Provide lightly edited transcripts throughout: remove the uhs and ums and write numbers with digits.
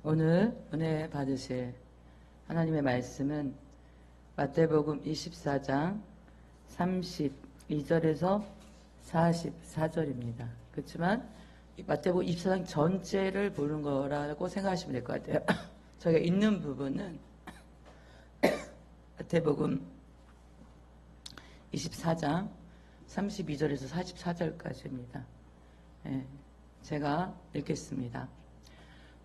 오늘 은혜 받으실 하나님의 말씀은 마태복음 24장 32절에서 44절입니다. 그렇지만 마태복음 24장 전체를 보는 거라고 생각하시면 될 것 같아요. 저희가 있는 부분은 마태복음 24장 32절에서 44절까지입니다. 제가 읽겠습니다.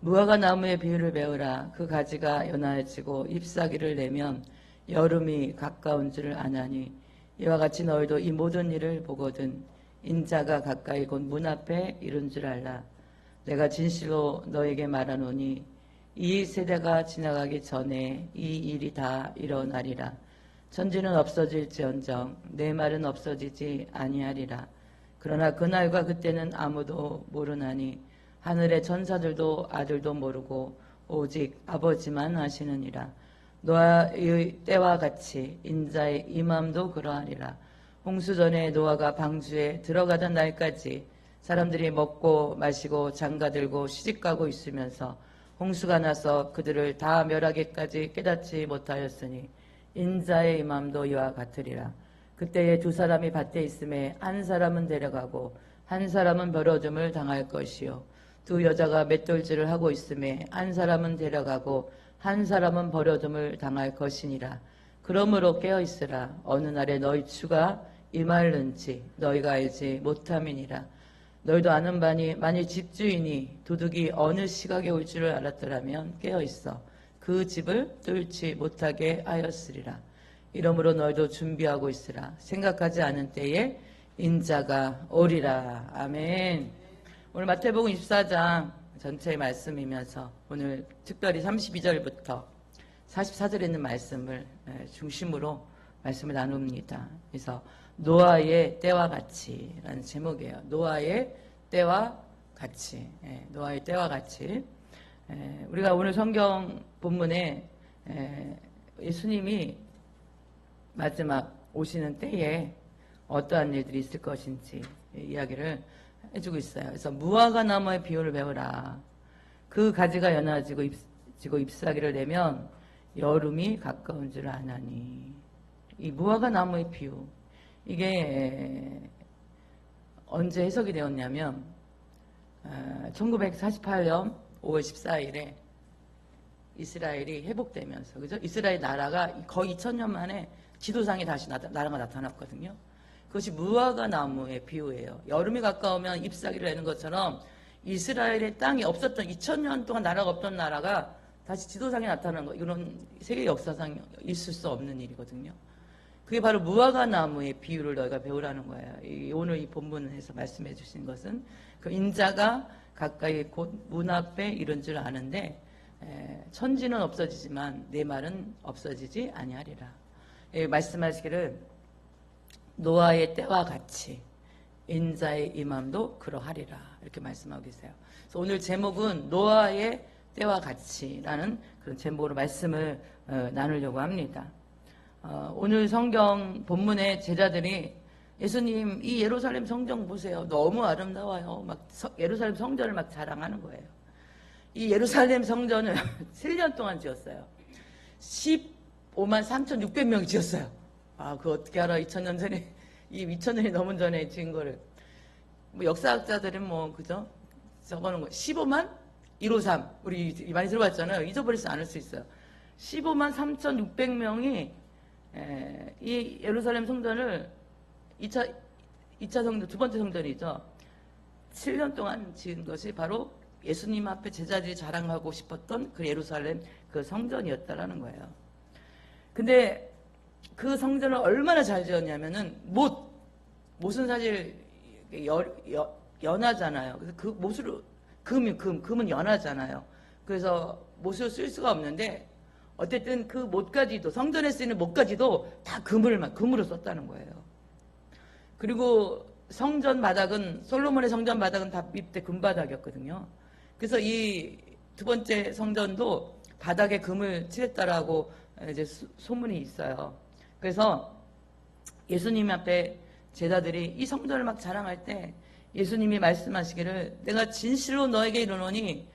무화과 나무의 비유를 배우라. 그 가지가 연하여지고 잎사귀를 내면 여름이 가까운 줄을 아나니 이와 같이 너희도 이 모든 일을 보거든 인자가 가까이 곧 문 앞에 이른 줄 알라. 내가 진실로 너에게 말하노니 이 세대가 지나가기 전에 이 일이 다 일어나리라. 천지는 없어질지언정 내 말은 없어지지 아니하리라. 그러나 그날과 그때는 아무도 모르나니 하늘의 천사들도 아들도 모르고 오직 아버지만 아시느니라. 노아의 때와 같이 인자의 임함도 그러하리라. 홍수전에 노아가 방주에 들어가던 날까지 사람들이 먹고 마시고 장가들고 시집가고 있으면서 홍수가 나서 그들을 다 멸하기까지 깨닫지 못하였으니 인자의 임함도 이와 같으리라. 그때에 두 사람이 밭에 있음에 한 사람은 데려가고 한 사람은 버려짐을 당할 것이요 두 여자가 맷돌질을 하고 있음에 한 사람은 데려가고 한 사람은 버려짐을 당할 것이니라. 그러므로 깨어있으라. 어느 날에 너희 주가 임할는지 너희가 알지 못함이니라. 너희도 아는 바니 만일 집주인이 도둑이 어느 시각에 올 줄을 알았더라면 깨어있어 그 집을 뚫지 못하게 하였으리라. 이러므로 너희도 준비하고 있으라. 생각하지 않은 때에 인자가 오리라. 아멘. 오늘 마태복음 24장 전체의 말씀이면서 오늘 특별히 32절부터 44절에 있는 말씀을 중심으로 말씀을 나눕니다. 그래서 노아의 때와 같이라는 제목이에요. 노아의 때와 같이. 노아의 때와 같이. 우리가 오늘 성경 본문에 예수님이 마지막 오시는 때에 어떠한 일들이 있을 것인지 이야기를 해주고 있어요. 그래서 무화과 나무의 비유를 배우라. 그 가지가 연하지고 잎사귀를 내면 여름이 가까운 줄 아나니. 이 무화과 나무의 비유, 이게 언제 해석이 되었냐면 1948년 5월 14일에 이스라엘이 회복되면서, 그죠? 이스라엘 나라가 거의 2000년 만에 지도상에 다시 나라가 나타났거든요. 그것이 무화과 나무의 비유예요. 여름이 가까우면 잎사귀를 내는 것처럼 이스라엘의 땅이 없었던 2000년 동안 나라가 없던 나라가 다시 지도상에 나타나는 거, 이런 세계 역사상 있을 수 없는 일이거든요. 그게 바로 무화과 나무의 비유를 너희가 배우라는 거예요. 오늘 이 본문에서 말씀해 주신 것은 그 인자가 가까이 곧 문 앞에 이른 줄 아는데 천지는 없어지지만 내 말은 없어지지 아니하리라. 말씀하시기를 노아의 때와 같이 인자의 임함도 그러하리라, 이렇게 말씀하고 계세요. 그래서 오늘 제목은 노아의 때와 같이라는 그런 제목으로 말씀을 나누려고 합니다. 오늘 성경 본문의 제자들이 예수님 이 예루살렘 성전 보세요. 너무 아름다워요. 막 예루살렘 성전을 막 자랑하는 거예요. 이 예루살렘 성전을 7년 동안 지었어요. 15만 3,600명이 지었어요. 그거 어떻게 알아? 2000년 전에, 2000년이 넘은 전에 지은 거를. 뭐 역사학자들은 그죠? 적어놓은 거. 15만 153. 우리 많이 들어봤잖아요. 잊어버리지 않을 수 있어요. 15만 3,600명이 이 예루살렘 성전을 2차 성전, 두 번째 성전이죠. 7년 동안 지은 것이 바로 예수님 앞에 제자들이 자랑하고 싶었던 그 예루살렘 그 성전이었다라는 거예요. 근데 그 성전을 얼마나 잘 지었냐면은 못은 사실 연하잖아요. 그래서 그 못으로 금은 연하잖아요. 그래서 못을 쓸 수가 없는데 어쨌든 그 못까지도, 성전에 쓰이는 못까지도 다 금으로 썼다는 거예요. 그리고 성전 바닥은, 솔로몬의 성전 바닥은 다 밑에 금바닥이었거든요. 그래서 이 두 번째 성전도 바닥에 금을 칠했다라고 이제 소문이 있어요. 그래서 예수님 앞에 제자들이 이 성전을 막 자랑할 때 예수님이 말씀하시기를 내가 진실로 너에게 이르노니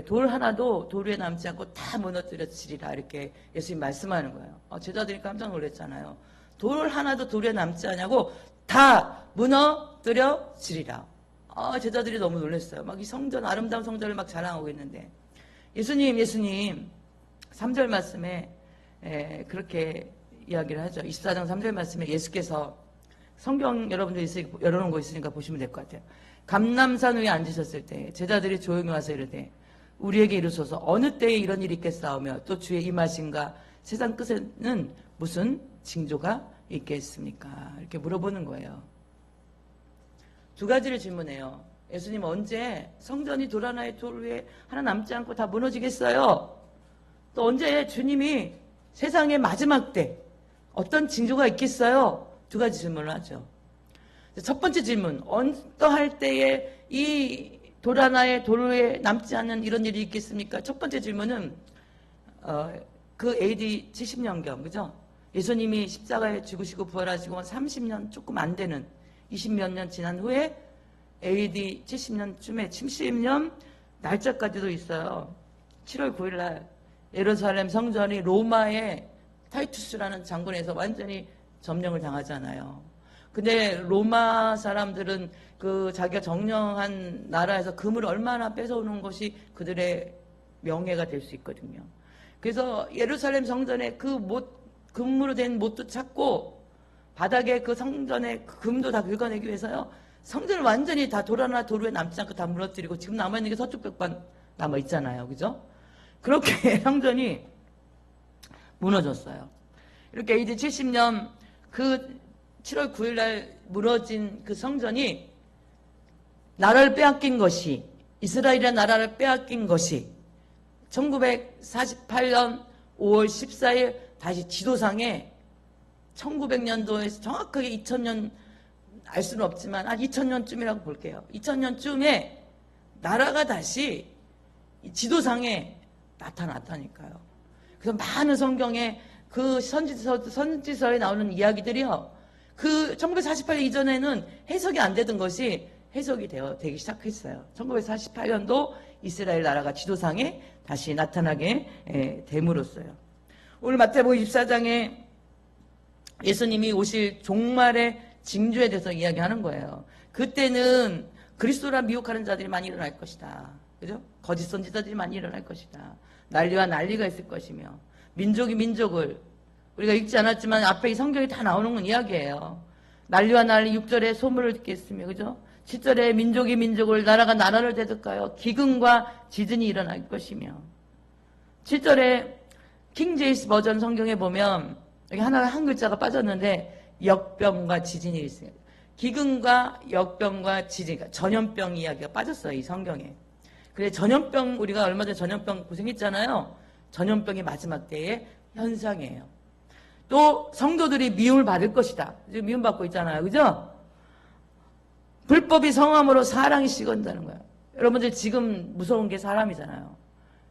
돌 하나도 돌 위에 남지 않고 다 무너뜨려지리라 이렇게 예수님 말씀하는 거예요. 제자들이 깜짝 놀랐잖아요. 돌 하나도 돌 위에 남지 않냐고 다 무너뜨려지리라. 제자들이 너무 놀랐어요. 막 이 성전 아름다운 성전을 막 자랑하고 있는데 예수님 3절 말씀에 그렇게 이야기를 하죠. 24장 3절 말씀에 예수께서 성경 여러분들 열어놓은 거 있으니까 보시면 될 것 같아요. 감람산 위에 앉으셨을 때 제자들이 조용히 와서 이르되 우리에게 이르소서 어느 때에 이런 일이 있겠사오며 또 주의 임하심과 세상 끝에는 무슨 징조가 있겠습니까? 이렇게 물어보는 거예요. 두 가지를 질문해요. 예수님 언제 성전이 돌 하나의 돌 위에 하나 남지 않고 다 무너지겠어요? 또 언제 주님이 세상의 마지막 때 어떤 징조가 있겠어요? 두 가지 질문을 하죠. 첫 번째 질문, 어떠할 때에 이 돌 하나의 돌 위에 남지 않는 이런 일이 있겠습니까? 첫 번째 질문은 그 AD 70년경, 그죠? 예수님이 십자가에 죽으시고 부활하시고 30년 조금 안 되는 20몇 년 지난 후에 AD 70년쯤에 70년 날짜까지도 있어요. 7월 9일 날 예루살렘 성전이 로마의 타이투스라는 장군에서 완전히 점령을 당하잖아요. 근데 로마 사람들은 그 자기가 정령한 나라에서 금을 얼마나 뺏어오는 것이 그들의 명예가 될 수 있거든요. 그래서 예루살렘 성전에 그 금으로 된 못도 찾고 바닥에 그 성전의 금도 다 긁어내기 위해서요. 성전을 완전히 다 돌 하나 돌 위에 남지 않고 다 무너뜨리고 지금 남아있는 게 서쪽 벽만 남아있잖아요. 그죠? 그렇게 성전이 무너졌어요. 이렇게 AD 70년 그 7월 9일 날 무너진 그 성전이 나라를 빼앗긴 것이 이스라엘의 나라를 빼앗긴 것이 1948년 5월 14일 다시 지도상에 1900년도에서 정확하게 2000년 알 수는 없지만 한 2000년쯤이라고 볼게요. 2000년쯤에 나라가 다시 지도상에 나타났다니까요. 그래서 많은 성경에 그 선지서에 나오는 이야기들이요. 그 1948년 이전에는 해석이 안 되던 것이 해석이 되기 시작했어요. 1948년도 이스라엘 나라가 지도상에 다시 나타나게 됨으로써요. 오늘 마태복음 24장에 예수님이 오실 종말의 징조에 대해서 이야기하는 거예요. 그때는 그리스도라 미혹하는 자들이 많이 일어날 것이다. 그죠? 거짓 선지자들이 많이 일어날 것이다. 난리와 난리가 있을 것이며 민족이 민족을 우리가 읽지 않았지만 앞에 이 성경이 다 나오는 건 이야기예요. 난리와 난리 6절에 소문을 듣겠으며 그죠? 7절에 민족이 민족을 나라가 나라를 대적하여 기근과 지진이 일어날 것이며 7절에 킹 제임스 버전 성경에 보면 여기 하나 한 글자가 빠졌는데 역병과 지진이 있어요. 기근과 역병과 지진, 그러니까 전염병 이야기가 빠졌어요. 이 성경에. 그래 전염병 우리가 얼마 전에 전염병 고생했잖아요. 전염병이 마지막 때의 현상이에요. 또 성도들이 미움을 받을 것이다. 지금 미움받고 있잖아요. 그죠? 불법이 성함으로 사랑이 식은다는 거예요. 여러분들 지금 무서운 게 사람이잖아요.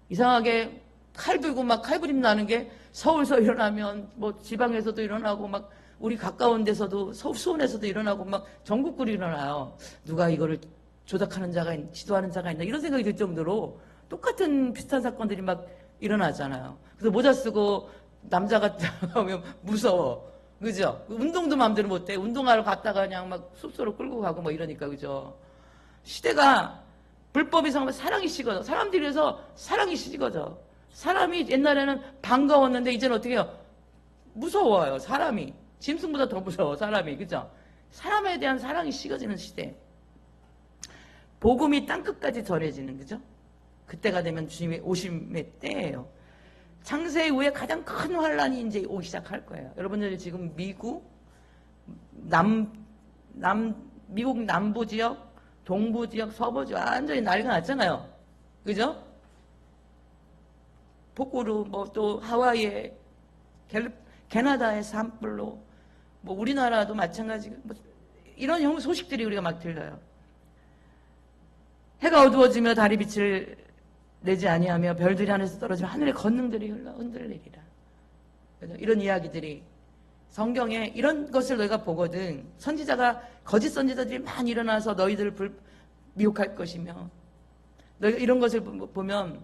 이상하게 칼 들고 막 칼부림 나는 게 서울서 일어나면 뭐 지방에서도 일어나고 막 우리 가까운 데서도 수원에서도 일어나고 막 전국구로 일어나요. 누가 이거를 조작하는 자가 지도하는 자가 있나 이런 생각이 들 정도로 똑같은 비슷한 사건들이 막 일어나잖아요. 그래서 모자 쓰고 남자 같다 하면 무서워. 그죠? 운동도 마음대로 못해. 운동하러 갔다가 그냥 막 숲소로 끌고 가고 뭐 이러니까 그죠? 시대가 불법이 성하면 사랑이 식어져. 사람들이 해서 사랑이 식어져. 사람이 옛날에는 반가웠는데 이제는 어떻게 해요? 무서워요. 사람이. 짐승보다 더 무서워. 사람이. 그죠? 사람에 대한 사랑이 식어지는 시대. 복음이 땅끝까지 전해지는 그죠? 그때가 되면 주님의 오심의 때예요. 창세 이후에 가장 큰 환란이 이제 오기 시작할 거예요. 여러분들 지금 미국 미국 남부 지역, 동부 지역, 서부 지역 완전히 난리가 났잖아요. 그죠? 폭우로 뭐 또 하와이에 캐나다의 산불로 뭐 우리나라도 마찬가지고 뭐 이런 소식들이 우리가 막 들려요. 해가 어두워지며 달이 빛을 내지 아니하며 별들이 하늘에서 떨어지면 하늘의 권능들이 흔들리리라. 이런 이야기들이 성경에 이런 것을 너희가 보거든 선지자가 거짓 선지자들이 많이 일어나서 너희들을 미혹할 것이며 너희가 이런 것을 보면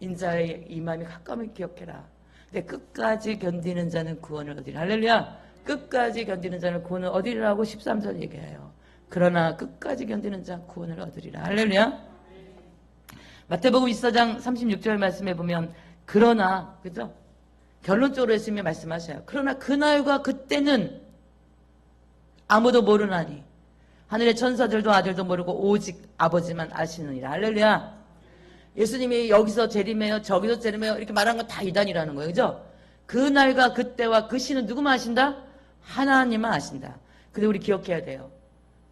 인자의 이 마음이 가까움을 기억해라. 근데 끝까지 견디는 자는 구원을 얻으리라. 할렐루야. 끝까지 견디는 자는 구원을 얻으리라고 13절 얘기해요. 그러나 끝까지 견디는 자 구원을 얻으리라. 할렐루야. 마태복음 24장 36절 말씀에 보면 그러나, 그죠? 결론적으로 예수님이 말씀하셔요. 그러나 그날과 그때는 아무도 모르나니 하늘의 천사들도 아들도 모르고 오직 아버지만 아시느니라. 할렐루야. 예수님이 여기서 재림해요, 저기서 재림해요 이렇게 말한 건 다 이단이라는 거예요. 그죠? 그날과 그때와 그 시는 누구만 아신다? 하나님만 아신다. 근데 우리 기억해야 돼요.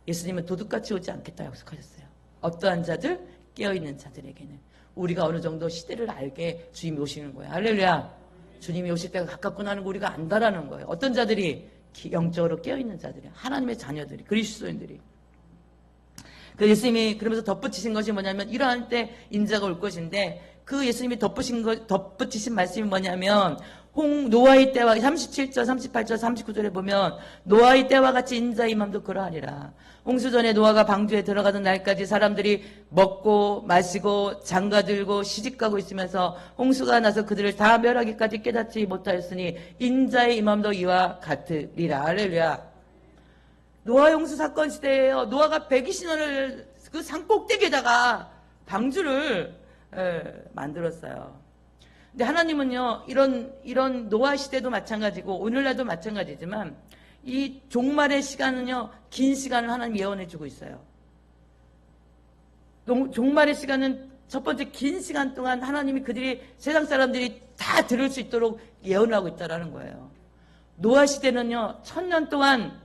예수님은 도둑같이 오지 않겠다 약속하셨어요. 어떠한 자들? 깨어있는 자들에게는. 우리가 어느 정도 시대를 알게 주님이 오시는 거예요. 할렐루야. 주님이 오실 때가 가깝구나 하는 거 우리가 안다라는 거예요. 어떤 자들이? 영적으로 깨어있는 자들이, 하나님의 자녀들이, 그리스도인들이. 그 예수님이 그러면서 덧붙이신 것이 뭐냐면 이러한 때 인자가 올 것인데 그 예수님이 덧붙이신 말씀이 뭐냐면 노아의 때와 37절, 38절, 39절에 보면 노아의 때와 같이 인자의 임함도 그러하리라. 홍수전에 노아가 방주에 들어가던 날까지 사람들이 먹고 마시고 장가들고 시집가고 있으면서 홍수가 나서 그들을 다 멸하기까지 깨닫지 못하였으니 인자의 임함도 이와 같으리라. 할렐루야. 노아 홍수 사건 시대에요. 노아가 120년을 그 산꼭대기에다가 방주를 만들었어요. 근데 하나님은요, 이런 노아 시대도 마찬가지고 오늘날도 마찬가지지만 이 종말의 시간은요, 긴 시간을 하나님 예언해 주고 있어요. 종말의 시간은 첫 번째 긴 시간 동안 하나님이 세상 사람들이 다 들을 수 있도록 예언하고 있다라는 거예요. 노아 시대는요, 1000년 동안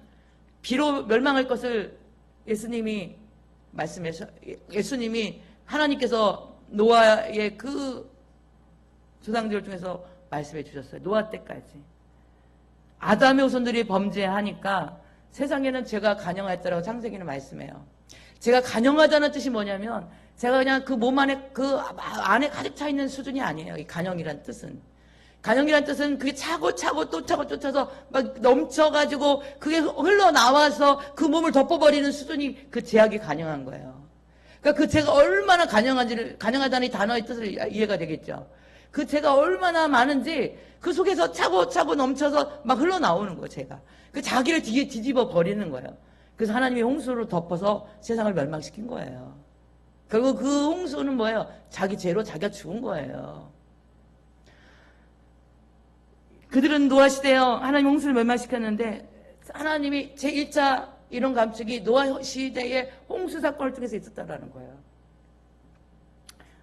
비로 멸망할 것을 예수님이 하나님께서 노아의 그 조상들 중에서 말씀해 주셨어요. 노아 때까지. 아담의 후손들이 범죄하니까 세상에는 죄가 간영하였다라고 창세기는 말씀해요. 죄가 간영하다는 뜻이 뭐냐면 제가 그냥 그 몸 안에 그 안에 가득 차 있는 수준이 아니에요. 이 간영이란 뜻은. 간영이란 뜻은 그게 차고 또 차고 쫓아서 막 넘쳐가지고 그게 흘러나와서 그 몸을 덮어버리는 수준이 그 죄악이 간영한 거예요. 그러니까 그 죄가 얼마나 간영하다는 이 단어의 뜻을 이해가 되겠죠. 그 죄가 얼마나 많은지 그 속에서 차고 넘쳐서 막 흘러나오는 거예요, 죄가. 그 자기를 뒤집어 버리는 거예요. 그래서 하나님이 홍수로 덮어서 세상을 멸망시킨 거예요. 결국 그 홍수는 뭐예요? 자기 죄로 자기가 죽은 거예요. 그들은 노아 시대에 하나님 홍수를 멸망시켰는데 하나님이 제1차 이런 감축이 노아 시대의 홍수 사건을 통해서 있었다라는 거예요.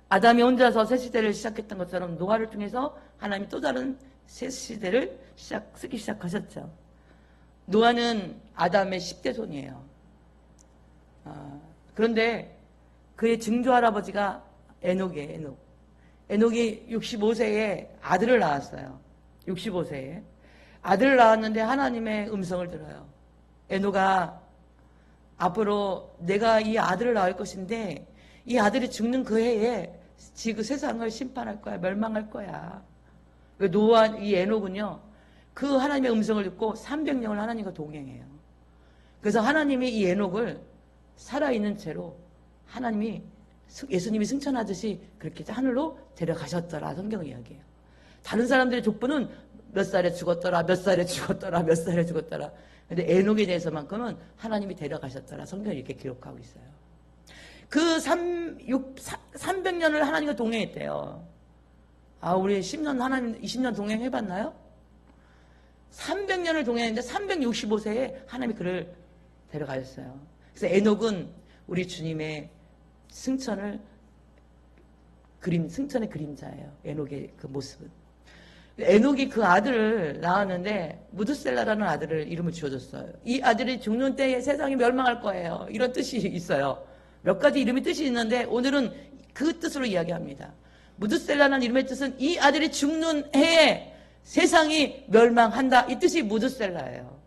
아담이 혼자서 새 시대를 시작했던 것처럼 노아를 통해서 하나님이 또 다른 새 시대를 쓰기 시작하셨죠. 노아는 아담의 10대 손이에요. 그런데 그의 증조 할아버지가 에녹이에요. 에녹. 에녹이 65세에 아들을 낳았어요. 65세에. 아들을 낳았는데 하나님의 음성을 들어요. 에녹아, 앞으로 내가 이 아들을 낳을 것인데 이 아들이 죽는 그 해에 지구 세상을 심판할 거야. 멸망할 거야. 이 에녹은요, 그 하나님의 음성을 듣고 300년을 하나님과 동행해요. 그래서 하나님이 이 에녹을 살아있는 채로 하나님이 예수님이 승천하듯이 그렇게 하늘로 데려가셨더라. 성경 이야기예요. 다른 사람들의 족보는 몇 살에 죽었더라, 몇 살에 죽었더라, 몇 살에 죽었더라. 근데 에녹에 대해서만큼은 하나님이 데려가셨더라. 성경이 이렇게 기록하고 있어요. 그 300년을 하나님과 동행했대요. 우리 20년 동행해봤나요? 300년을 동행했는데 365세에 하나님이 그를 데려가셨어요. 그래서 에녹은 우리 주님의 승천의 그림자예요. 에녹의 그 모습은. 에녹이 그 아들을 낳았는데 무드셀라라는 아들을 이름을 지어줬어요. 이 아들이 죽는 때에 세상이 멸망할 거예요. 이런 뜻이 있어요. 몇 가지 뜻이 있는데 오늘은 그 뜻으로 이야기합니다. 무드셀라라는 이름의 뜻은 이 아들이 죽는 해에 세상이 멸망한다. 이 뜻이 무드셀라예요.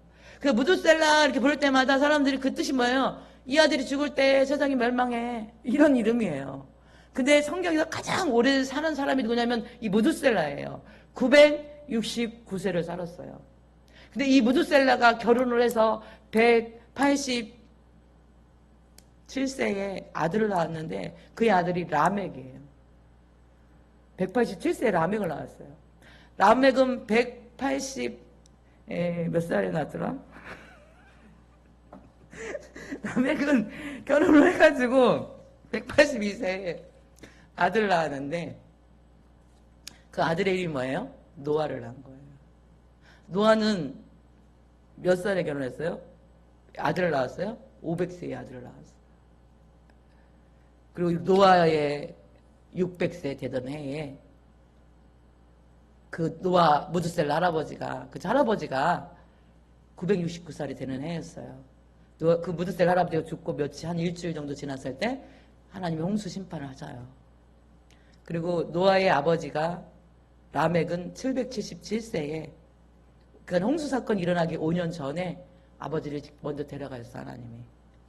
그 무드셀라 이렇게 부를 때마다 사람들이 그 뜻이 뭐예요? 이 아들이 죽을 때 세상이 멸망해. 이런 이름이에요. 근데 성경에서 가장 오래 사는 사람이 누구냐면 이 무드셀라예요. 969세를 살았어요. 근데 이 무드셀라가 결혼을 해서 187세에 아들을 낳았는데 그의 아들이 라멕이에요. 187세에 라멕을 낳았어요. 라멕은 180 몇 살에 낳았더라? 라멕은 결혼을 해가지고 182세에 아들을 낳았는데 그 아들의 이름이 뭐예요? 노아를 낳은 거예요. 노아는 몇 살에 결혼했어요? 아들을 낳았어요? 500세에 아들을 낳았어요. 그리고 노아의 600세 되던 해에 그 노아 무드셀 할아버지가 그 할아버지가 969살이 되는 해였어요. 그 무드셀 할아버지가 죽고 한 일주일 정도 지났을 때 하나님이 홍수 심판을 하자요. 그리고 노아의 아버지가 라멕은 777세에 그 홍수 사건이 일어나기 5년 전에 아버지를 먼저 데려가셨어 하나님이.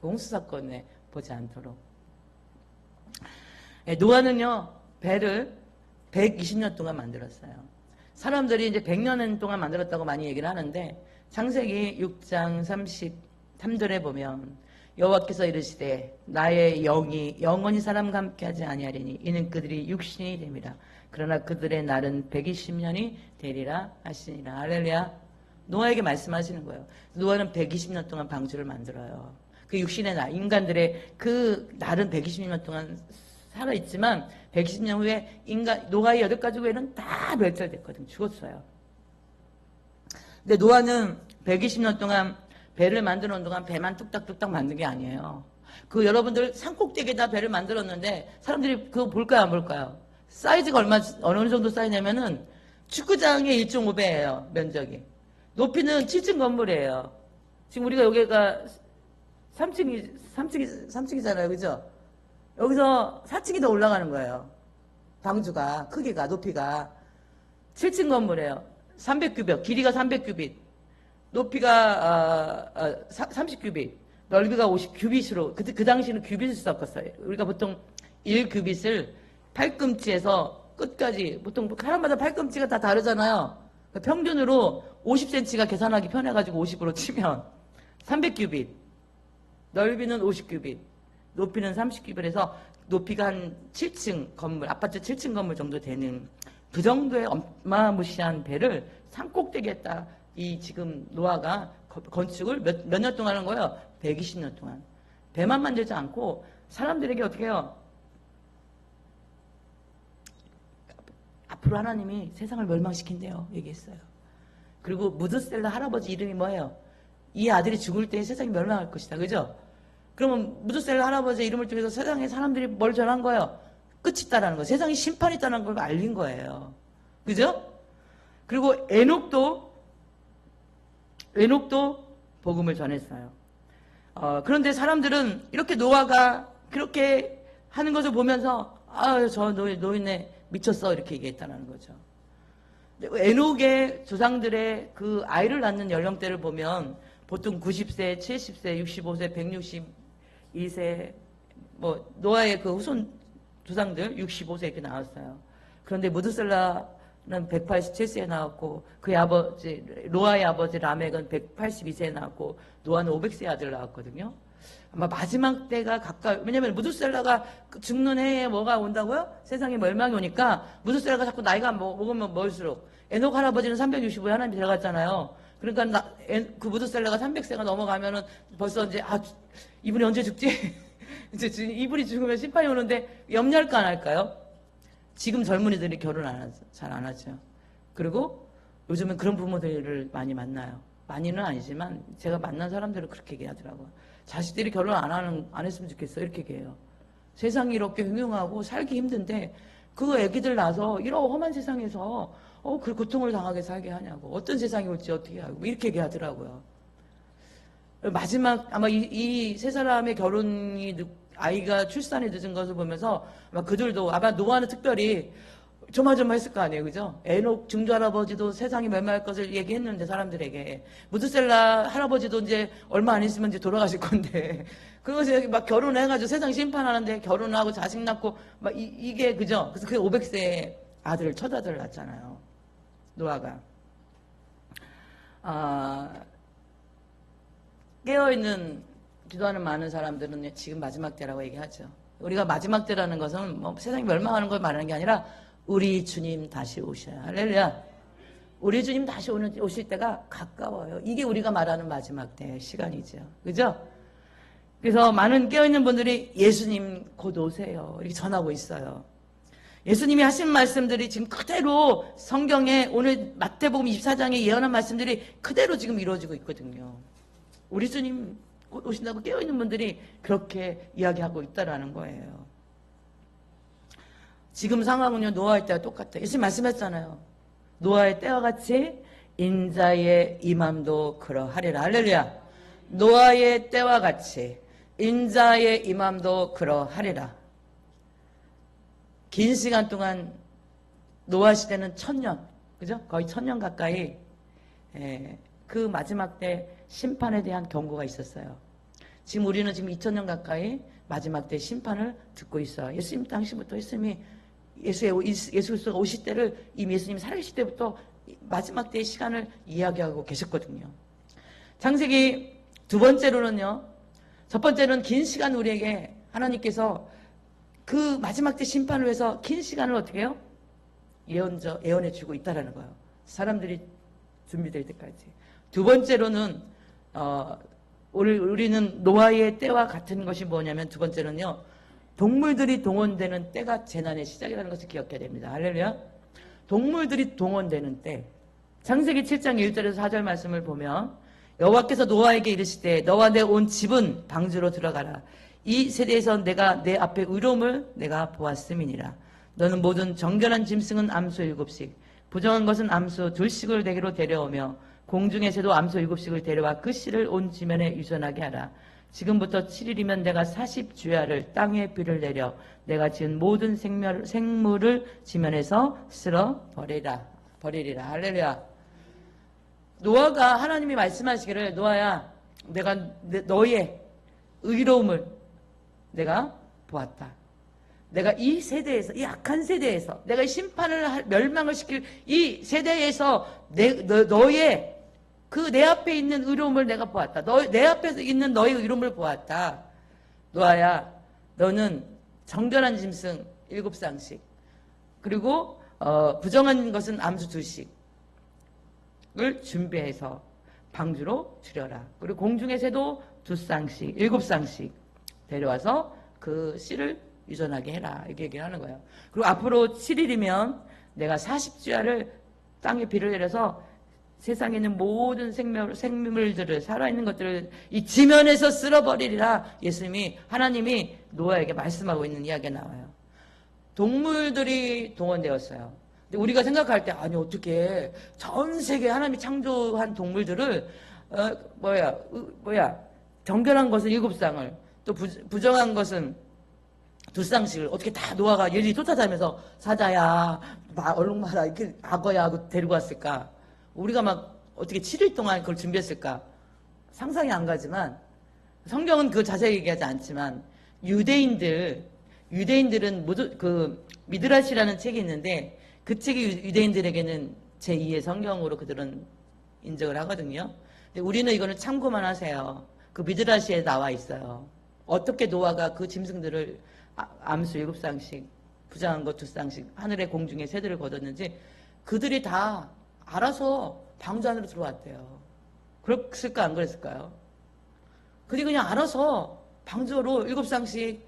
그 홍수 사건에 보지 않도록. 노아는요 배를 120년 동안 만들었어요. 사람들이 이제 100년 동안 만들었다고 많이 얘기를 하는데 창세기 6장 33절에 보면 여호와께서 이르시되 나의 영이 영원히 사람과 함께하지 아니하리니 이는 그들이 육신이 됨이라. 그러나 그들의 날은 120년이 되리라 하시니라. 할렐루야. 노아에게 말씀하시는 거예요. 노아는 120년 동안 방주를 만들어요. 그 육신의 날, 인간들의 그 날은 120년 동안 살아있지만 120년 후에 노아의 8가족에는 다 멸절됐거든요. 죽었어요. 근데 노아는 120년 동안 배를 만들어 놓은 동안 배만 뚝딱뚝딱 만든 게 아니에요. 그 여러분들 산꼭대기에다 배를 만들었는데 사람들이 그거 볼까요 안 볼까요? 사이즈가 어느 정도 사이냐면은 축구장의 1.5배예요. 면적이. 높이는 7층 건물이에요. 지금 우리가 여기가 3층이잖아요. 그죠? 여기서 4층이 더 올라가는 거예요. 방주가, 크기가, 높이가. 7층 건물이에요. 300규빗, 길이가 300규빗, 높이가 30규빗, 넓이가 50규빗으로, 그 당시는 규빗을 썼었어요. 우리가 보통 1규빗을 팔꿈치에서 끝까지, 보통 사람마다 팔꿈치가 다 다르잖아요. 평균으로 50cm가 계산하기 편해가지고 50으로 치면 300규빗, 넓이는 50규빗, 높이는 30규빗에서 높이가 한 7층 건물, 아파트 7층 건물 정도 되는 그 정도의 어마무시한 배를 산꼭대기에 딱 이 지금 노아가 건축을 몇 년 동안 하는 거예요? 120년 동안. 배만 만들지 않고 사람들에게 어떻게 해요? 앞으로 하나님이 세상을 멸망시킨대요. 얘기했어요. 그리고 무드셀라 할아버지 이름이 뭐예요? 이 아들이 죽을 때 세상이 멸망할 것이다. 그죠? 그러면 무드셀라 할아버지 이름을 통해서 세상에 사람들이 뭘 전한 거예요? 끝이 있다라는 거. 세상에 심판이 있다는 걸 알린 거예요. 그죠? 그리고 에녹도 복음을 전했어요. 그런데 사람들은 이렇게 노아가 그렇게 하는 것을 보면서 저 노인네 미쳤어 이렇게 얘기했다는 거죠. 에녹의 조상들의 그 아이를 낳는 연령대를 보면 보통 90세, 70세, 65세, 162세 뭐 노아의 그 후손 조상들 65세 이렇게 나왔어요. 그런데 무드셀라는 187세에 나왔고 그의 아버지 노아의 아버지 라멕은 182세에 나왔고 노아는 500세의 아들을 낳았거든요. 아마 마지막 때가 가까이. 왜냐면 무드셀라가 죽는 해에 뭐가 온다고요? 세상에 멸망이 오니까 무드셀라가 자꾸 나이가 먹으면 먹을수록 에녹 할아버지는 365에 하나님이 데려갔잖아요. 그러니까 그 무드셀라가 300세가 넘어가면은 벌써 이제 이분이 언제 죽지? 이제 이분이 죽으면 심판이 오는데 염려할까 안 할까요? 지금 젊은이들이 결혼 잘 안 하죠. 그리고 요즘은 그런 부모들을 많이 만나요. 많이는 아니지만 제가 만난 사람들은 그렇게 얘기하더라고요. 자식들이 결혼 안 했으면 좋겠어 이렇게 얘기해요. 세상이 이렇게 흉흉하고 살기 힘든데 그 애기들 낳아서 이런 험한 세상에서 그 고통을 당하게 살게 하냐고. 어떤 세상이 올지 어떻게 하고 이렇게 얘기하더라고요. 마지막 아마 이 세 사람의 결혼이 아이가 출산이 늦은 것을 보면서 아마 그들도 아마 노아는 특별히 조마조마했을 거 아니에요, 그죠? 에녹 증조할아버지도 세상이 멸망할 것을 얘기했는데 사람들에게 무드셀라 할아버지도 이제 얼마 안 있으면 이제 돌아가실 건데 그것이 막 결혼해가지고 세상 심판하는데 결혼하고 자식 낳고 막 이게 그죠? 그래서 그 500세의 아들을 첫 아들을 낳았잖아요, 노아가. 깨어있는 기도하는 많은 사람들은 지금 마지막 때라고 얘기하죠. 우리가 마지막 때라는 것은 뭐 세상이 멸망하는 걸 말하는 게 아니라 우리 주님 다시 오셔야. 할렐루야. 우리 주님 다시 오실 때가 가까워요. 이게 우리가 말하는 마지막 때 시간이죠. 그죠? 그래서 많은 깨어있는 분들이 예수님 곧 오세요. 이렇게 전하고 있어요. 예수님이 하신 말씀들이 지금 그대로 성경에 오늘 마태복음 24장에 예언한 말씀들이 그대로 지금 이루어지고 있거든요. 우리 주님 곧 오신다고 깨어있는 분들이 그렇게 이야기하고 있다라는 거예요. 지금 상황은요, 노아의 때와 똑같아요. 예수님 말씀했잖아요. 노아의 때와 같이 인자의 임함도 그러하리라. 할렐루야. 노아의 때와 같이 인자의 임함도 그러하리라. 긴 시간 동안 노아 시대는 1000년, 그죠? 거의 1000년 가까이 그 마지막 때 심판에 대한 경고가 있었어요. 지금 우리는 지금 2000년 가까이 마지막 때 심판을 듣고 있어요. 예수님 당시부터 예수 그리스도가 오실 때를 이미 예수님이 살아계실 때부터 마지막 때의 시간을 이야기하고 계셨거든요. 창세기 두 번째로는요. 첫 번째는 긴 시간 우리에게 하나님께서 그 마지막 때 심판을 위해서 긴 시간을 어떻게 해요? 예언해 주고 있다라는 거예요. 사람들이 준비될 때까지. 두 번째로는 우리는 노아의 때와 같은 것이 뭐냐면 두 번째는요. 동물들이 동원되는 때가 재난의 시작이라는 것을 기억해야 됩니다. 할렐루야. 동물들이 동원되는 때. 창세기 7장 1절에서 4절 말씀을 보면 여호와께서 노아에게 이르시되 너와 내 온 집은 방주로 들어가라. 이 세대에서 내가 내 앞에 의로움을 내가 보았음이니라. 너는 모든 정결한 짐승은 암소 7씩 부정한 것은 암소 2씩을 내게로 데려오며 공중의 새도 암소 7씩을 데려와 그 씨를 온 지면에 유전하게 하라. 지금부터 7일이면 내가 40주야를 땅에 비를 내려 내가 지은 모든 생물을 지면에서 쓸어 버리리라. 할렐루야. 노아가 하나님이 말씀하시기를 노아야 내가 너의 의로움을 내가 보았다. 내가 이 세대에서 이 악한 세대에서 내가 심판을 멸망을 시킬 이 세대에서 너의 그 내 앞에 있는 의로움을 내가 보았다. 내 앞에 있는 너의 의로움을 보았다. 노아야 너는 정결한 짐승 7쌍씩 그리고 부정한 것은 암수 2씩을 준비해서 방주로 줄여라. 그리고 공중의 새도 2쌍씩 7쌍씩 데려와서 그 씨를 유전하게 해라. 이렇게 얘기를 하는 거예요. 그리고 앞으로 7일이면 내가 40주야를 땅에 비를 내려서 세상에 있는 모든 생물들을 살아있는 것들을 이 지면에서 쓸어버리리라. 하나님이 노아에게 말씀하고 있는 이야기가 나와요. 동물들이 동원되었어요. 근데 우리가 생각할 때 아니 어떻게 전 세계 하나님이 창조한 동물들을 정결한 것은 7쌍을 또 부정한 것은 2쌍씩을 어떻게 다 노아가 얘들이 쫓아다니면서 사자야 얼룩 마라 이렇게 악어야 하고 데리고 왔을까? 우리가 막 어떻게 7일 동안 그걸 준비했을까? 상상이 안 가지만 성경은 그 자세히 얘기하지 않지만 유대인들은 모두 그 미드라시라는 책이 있는데 그 책이 유대인들에게는 제2의 성경으로 그들은 인정을 하거든요. 근데 우리는 이거는 참고만 하세요. 그 미드라시에 나와 있어요. 어떻게 노아가 그 짐승들을 암수 7쌍씩 부정한 것 2쌍씩 하늘의 공중에 새들을 거뒀는지 그들이 다 알아서 방주 안으로 들어왔대요. 그랬을까 안 그랬을까요? 그들이 그냥 알아서 방주로 7쌍씩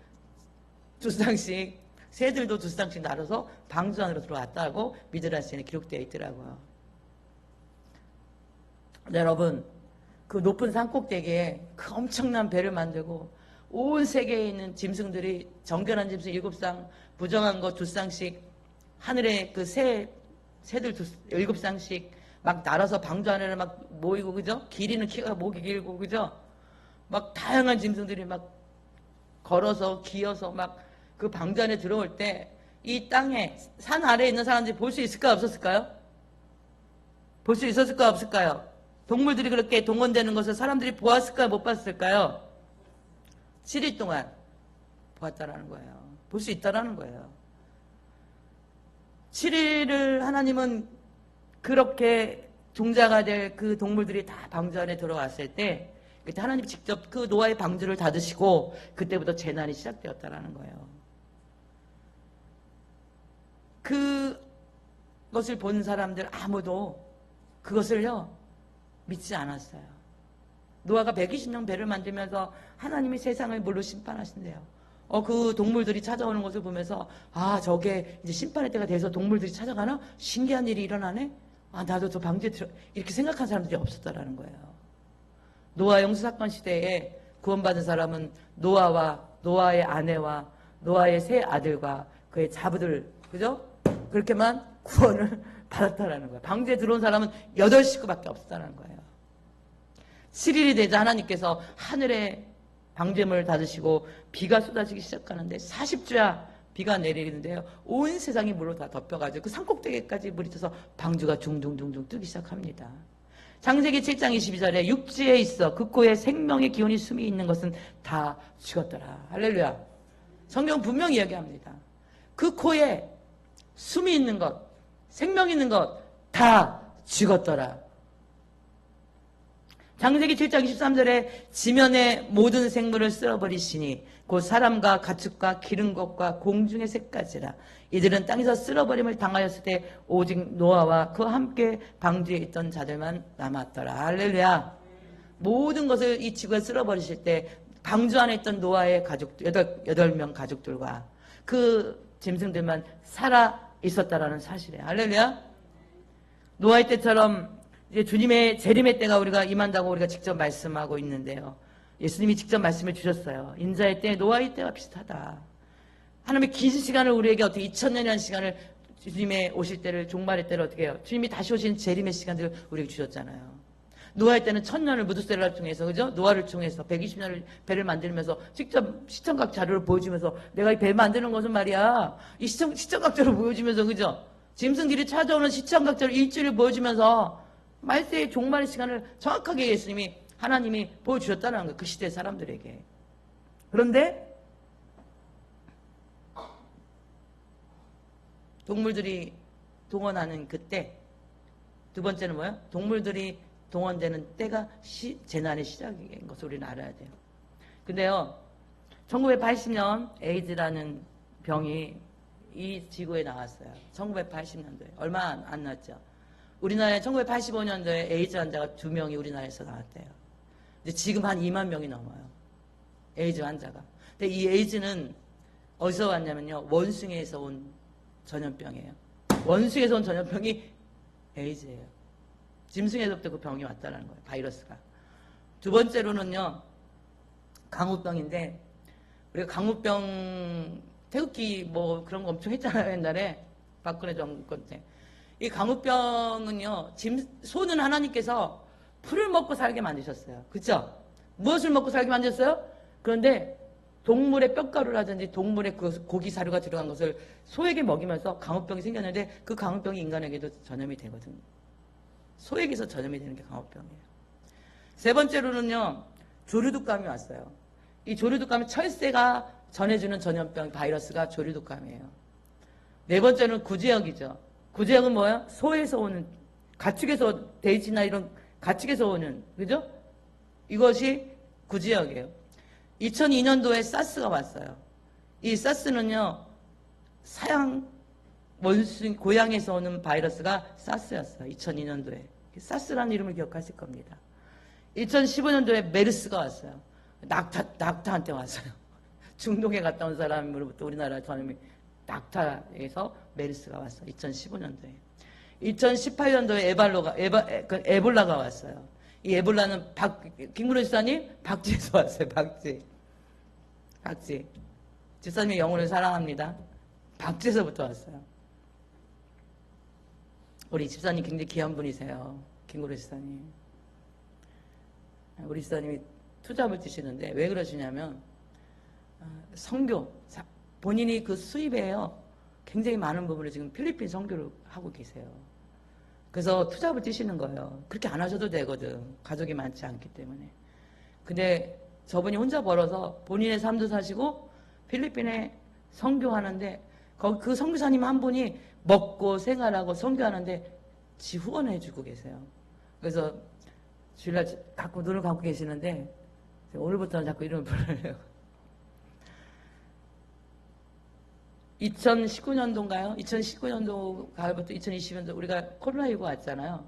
2쌍씩 새들도 2쌍씩 나눠서 방주 안으로 들어왔다고 미드라시에 기록되어 있더라고요. 여러분 그 높은 산꼭대기에 그 엄청난 배를 만들고 온 세계에 있는 짐승들이 정결한 짐승 7쌍 부정한 거 2쌍씩 하늘에 그 새들 7쌍씩 막 날아서 방주 안에는 막 모이고 그죠? 길이는 키가 목이 길고 그죠? 막 다양한 짐승들이 막 걸어서 기어서 막 그 방주 안에 들어올 때 이 땅에 산 아래에 있는 사람들이 볼 수 있을까 없었을까요? 볼 수 있었을까 없을까요? 동물들이 그렇게 동원되는 것을 사람들이 보았을까요? 못 봤을까요? 7일 동안 보았다라는 거예요. 볼 수 있다라는 거예요. 7일을 하나님은 그렇게 종자가 될 그 동물들이 다 방주 안에 들어왔을 때 그때 하나님 직접 그 노아의 방주를 닫으시고 그때부터 재난이 시작되었다라는 거예요. 그것을 본 사람들 아무도 그것을요 믿지 않았어요. 노아가 120년 배를 만들면서 하나님이 세상을 물로 심판하신대요. 그 동물들이 찾아오는 것을 보면서 저게 이제 심판의 때가 돼서 동물들이 찾아가나? 신기한 일이 일어나네? 나도 저 방주에 이렇게 생각한 사람들이 없었다라는 거예요. 노아 용수 사건 시대에 구원받은 사람은 노아와 노아의 아내와 노아의 세 아들과 그의 자부들, 그죠? 그렇게만 구원을 받았다라는 거예요. 방주에 들어온 사람은 8식구밖에 없었다는 거예요. 7일이 되자 하나님께서 하늘에 방주문을 닫으시고 비가 쏟아지기 시작하는데 40주야 비가 내리는데요. 온 세상이 물로 다 덮여가지고 그 산꼭대기까지 물이 쳐서 방주가 둥둥둥둥 뜨기 시작합니다. 창세기 7장 22절에 육지에 있어 그 코에 생명의 기운이 숨이 있는 것은 다 죽었더라. 할렐루야. 성경 분명히 이야기합니다. 그 코에 숨이 있는 것, 생명 있는 것 다 죽었더라. 창세기 7장 23절에 지면의 모든 생물을 쓸어버리시니 곧 사람과 가축과 기른 것과 공중의 새까지라. 이들은 땅에서 쓸어버림을 당하였을 때 오직 노아와 그와 함께 방주에 있던 자들만 남았더라. 할렐루야. 모든 것을 이 지구에 쓸어버리실 때 방주 안에 있던 노아의 가족들 8명 가족들과 그 짐승들만 살아 있었다라는 사실이에요. 할렐루야. 노아의 때처럼 이제 주님의 재림의 때가 우리가 임한다고 우리가 직접 말씀하고 있는데요. 예수님이 직접 말씀해 주셨어요. 인자의 때, 노아의 때와 비슷하다. 하나님의 긴 시간을 우리에게 어떻게 2000년이라는 시간을 주님의 오실 때를 종말의 때를 어떻게 해요? 주님이 다시 오신 재림의 시간들을 우리에게 주셨잖아요. 노아의 때는 1000년을 무드셀라를 통해서, 그죠? 노아를 통해서 120년을 배를 만들면서 직접 시청각 자료를 보여주면서 내가 이 배 만드는 것은 말이야. 이 시청각 자료를 보여주면서, 그죠? 짐승들이 찾아오는 시청각 자료 일주일을 보여주면서 말세의 종말의 시간을 정확하게 예수님이 하나님이 보여주셨다는 거예요. 그 시대 사람들에게. 그런데 동물들이 동원하는 그때 두 번째는 뭐예요? 동물들이 동원되는 때가 재난의 시작인 것을 우리는 알아야 돼요. 근데요 1980년 에이즈라는 병이 이 지구에 나왔어요. 1980년도에 얼마 안 났죠. 우리나라에 1985년도에 에이즈 환자가 2명이 우리나라에서 나왔대요. 근데 지금 한 2만 명이 넘어요. 에이즈 환자가. 근데 이 에이즈는 어디서 왔냐면요. 원숭이에서 온 전염병이에요. 원숭이에서 온 전염병이 에이즈예요. 짐승에서부터 그 병이 왔다는 거예요. 바이러스가. 두 번째로는요. 강우병인데 우리가 강우병 태극기 뭐 그런 거 엄청 했잖아요. 옛날에 박근혜 정권 때. 이 강우병은요. 소는 하나님께서 풀을 먹고 살게 만드셨어요. 그렇죠? 무엇을 먹고 살게 만드셨어요? 그런데 동물의 뼈가루라든지 동물의 그 고기 사료가 들어간 것을 소에게 먹이면서 강우병이 생겼는데 그 강우병이 인간에게도 전염이 되거든요. 소에게서 전염이 되는 게 강우병이에요. 세 번째로는요. 조류독감이 왔어요. 이 조류독감은 철새가 전해주는 전염병 바이러스가 조류독감이에요. 네 번째는 구제역이죠. 구제역은 뭐야? 소에서 오는 가축에서 돼지나 이런 가축에서 오는 그죠? 이것이 구제역이에요. 2002년도에 사스가 왔어요. 이 사스는요. 사양 원숭이 고양이에서 오는 바이러스가 사스였어요. 2002년도에. 사스라는 이름을 기억하실 겁니다. 2015년도에 메르스가 왔어요. 낙타한테 왔어요. 중동에 갔다 온 사람으로부터 우리나라 전염이 낙타에서 메르스가 왔어요. 2015년도에. 2018년도에 에볼라가 왔어요. 이 에볼라는 김구로 지사님 박쥐에서 왔어요. 박쥐. 지사님의 영혼을 사랑합니다. 박쥐에서부터 왔어요. 우리 집사님 굉장히 귀한 분이세요. 김구로 지사님. 우리 지사님이 투잡을 뛰시는데 왜 그러시냐면 선교, 본인이 그 수입에요. 굉장히 많은 부분을 지금 필리핀 선교를 하고 계세요. 그래서 투잡을 뛰시는 거예요. 그렇게 안 하셔도 되거든. 가족이 많지 않기 때문에. 근데 저분이 혼자 벌어서 본인의 삶도 사시고 필리핀에 선교하는데 그 선교사님 한 분이 먹고 생활하고 선교하는데 지 후원해 주고 계세요. 그래서 주일날 자꾸 눈을 감고 계시는데 오늘부터는 자꾸 이름을 부르려고. 2019년도인가요? 2019년도 가을부터 2020년도 우리가 코로나19 왔잖아요.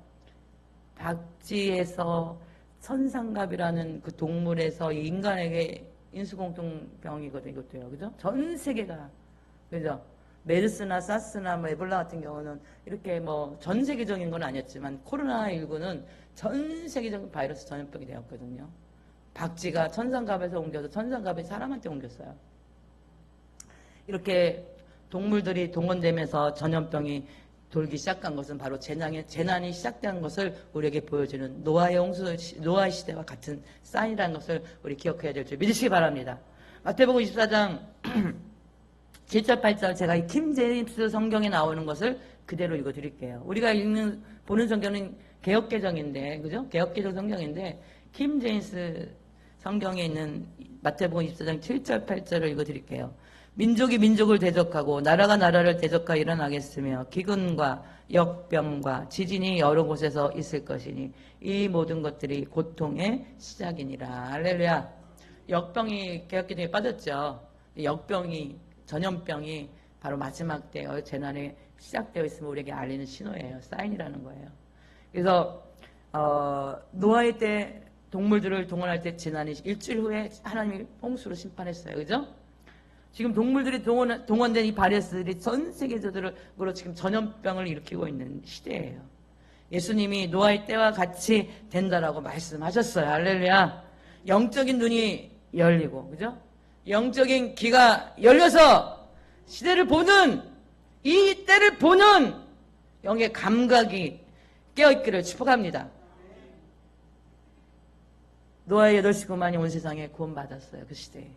박쥐에서 천상갑이라는 그 동물에서 인간에게 인수공통병이거든요. 이것도요. 그죠? 전 세계가. 그죠? 메르스나 사스나 뭐 에볼라 같은 경우는 이렇게 뭐 전 세계적인 건 아니었지만 코로나19는 전 세계적인 바이러스 전염병이 되었거든요. 박쥐가 천상갑에서 옮겨서 천상갑이 사람한테 옮겼어요. 이렇게 동물들이 동원되면서 전염병이 돌기 시작한 것은 바로 재난이 시작된 것을 우리에게 보여주는 노아의 시대와 같은 사인이라는 것을 우리 기억해야 될 줄 믿으시기 바랍니다. 마태복음 24장 7절 8절 제가 이 킴 제임스 성경에 나오는 것을 그대로 읽어드릴게요. 우리가 보는 성경은 개역개정인데, 그죠? 개역개정 성경인데 킴 제임스 성경에 있는 마태복음 24장 7절 8절을 읽어드릴게요. 민족이 민족을 대적하고 나라가 나라를 대적하여 일어나겠으며 기근과 역병과 지진이 여러 곳에서 있을 것이니 이 모든 것들이 고통의 시작이니라. 할렐루야. 역병이 개혁기둥에 빠졌죠. 역병이 전염병이 바로 마지막 때의 재난에 시작되어 있으면 우리에게 알리는 신호예요. 사인이라는 거예요. 그래서 노아의 때 동물들을 동원할 때 재난이 일주일 후에 하나님이 홍수로 심판했어요. 그죠? 지금 동물들이 동원된 이 바이러스들이 전 세계적으로 지금 전염병을 일으키고 있는 시대예요. 예수님이 노아의 때와 같이 된다라고 말씀하셨어요. 할렐루야. 영적인 눈이 열리고, 그죠? 영적인 귀가 열려서 시대를 보는, 이 때를 보는 영의 감각이 깨어있기를 축복합니다. 노아의 8 식구만이 온 세상에 구원받았어요. 그 시대에.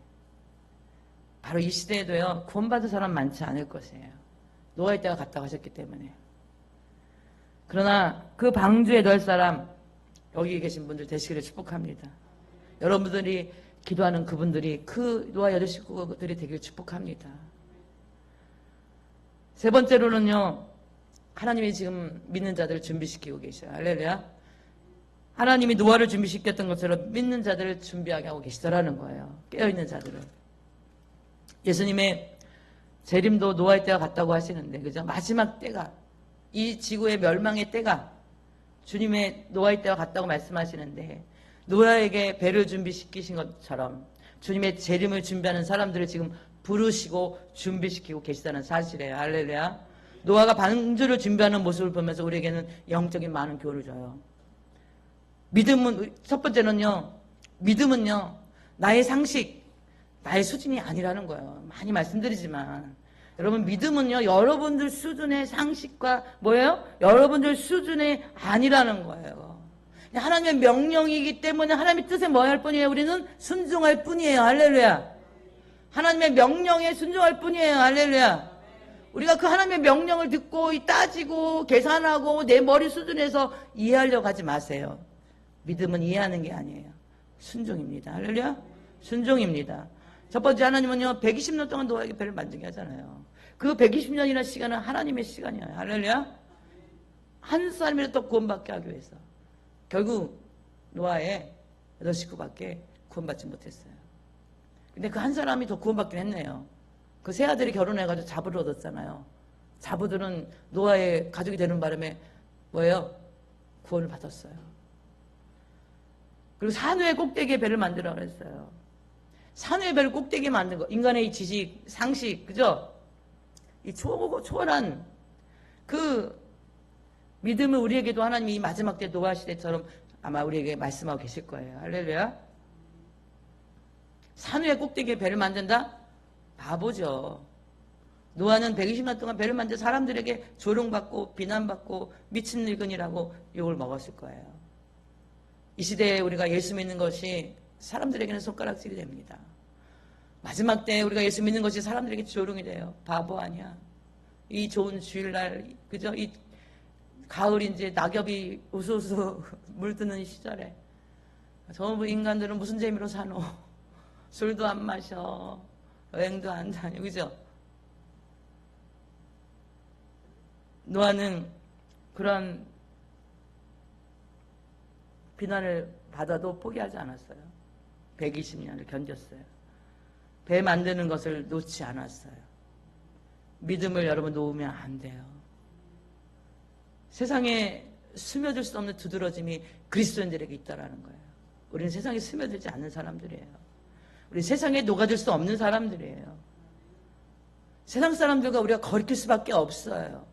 바로 이 시대에도요, 구원받은 사람 많지 않을 것이에요. 노아의 때가 갔다 가셨기 때문에. 그러나 그 방주에 넣을 사람, 여기 계신 분들 되시기를 축복합니다. 여러분들이 기도하는 그분들이 그 노아 8 식구들이 되기를 축복합니다. 세 번째로는요, 하나님이 지금 믿는 자들을 준비시키고 계셔요. 할렐루야. 하나님이 노아를 준비시켰던 것처럼 믿는 자들을 준비하게 하고 계시더라는 거예요. 깨어있는 자들을. 예수님의 재림도 노아의 때가 같다고 하시는데, 그죠? 마지막 때가, 이 지구의 멸망의 때가 주님의 노아의 때와 같다고 말씀하시는데, 노아에게 배를 준비시키신 것처럼 주님의 재림을 준비하는 사람들을 지금 부르시고 준비시키고 계시다는 사실이에요. 할렐루야. 노아가 방주를 준비하는 모습을 보면서 우리에게는 영적인 많은 교훈을 줘요. 믿음은, 첫 번째는요, 믿음은요, 나의 상식, 나의 수준이 아니라는 거예요. 많이 말씀드리지만. 여러분, 믿음은요, 여러분들 수준의 상식과 뭐예요? 여러분들 수준의 아니라는 거예요. 하나님의 명령이기 때문에 하나님의 뜻에 뭐 할 뿐이에요? 우리는 순종할 뿐이에요. 할렐루야. 하나님의 명령에 순종할 뿐이에요. 할렐루야. 우리가 그 하나님의 명령을 듣고 따지고 계산하고 내 머리 수준에서 이해하려고 하지 마세요. 믿음은 이해하는 게 아니에요. 순종입니다. 할렐루야. 순종입니다. 첫 번째, 하나님은요 120년 동안 노아에게 배를 만들게 하잖아요. 그 120년이라는 시간은 하나님의 시간이에요. 할렐루야. 한 사람이라도 구원받게 하기 위해서. 결국 노아의 8 식구밖에 구원받지 못했어요. 근데 그 한 사람이 더 구원받긴 했네요. 그 세 아들이 결혼해가지고 자부를 얻었잖아요. 자부들은 노아의 가족이 되는 바람에 뭐예요? 구원을 받았어요. 그리고 산위의 꼭대기에 배를 만들어 그랬어요. 산위의 배를 꼭대기에 만든 거. 인간의 이 지식, 상식, 그죠? 이 초월한 그 믿음을 우리에게도 하나님이 이 마지막 때 노아 시대처럼 아마 우리에게 말씀하고 계실 거예요. 할렐루야. 산위의 꼭대기에 배를 만든다? 바보죠. 노아는 120년 동안 배를 만져 사람들에게 조롱받고 비난받고 미친 늙은이라고 욕을 먹었을 거예요. 이 시대에 우리가 예수 믿는 것이 사람들에게는 손가락질이 됩니다. 마지막 때 우리가 예수 믿는 것이 사람들에게 조롱이 돼요. 바보 아니야. 이 좋은 주일날, 그죠? 이 가을인지 낙엽이 우수우수 물드는 시절에 전부 인간들은 무슨 재미로 사노? 술도 안 마셔, 여행도 안 다녀, 그죠? 노아는 그런 비난을 받아도 포기하지 않았어요. 120년을 견뎠어요. 배 만드는 것을 놓지 않았어요. 믿음을 여러분 놓으면 안 돼요. 세상에 스며들 수 없는 두드러짐이 그리스도인들에게 있다라는 거예요. 우리는 세상에 스며들지 않는 사람들이에요. 우리 세상에 녹아들 수 없는 사람들이에요. 세상 사람들과 우리가 거리낄 수밖에 없어요.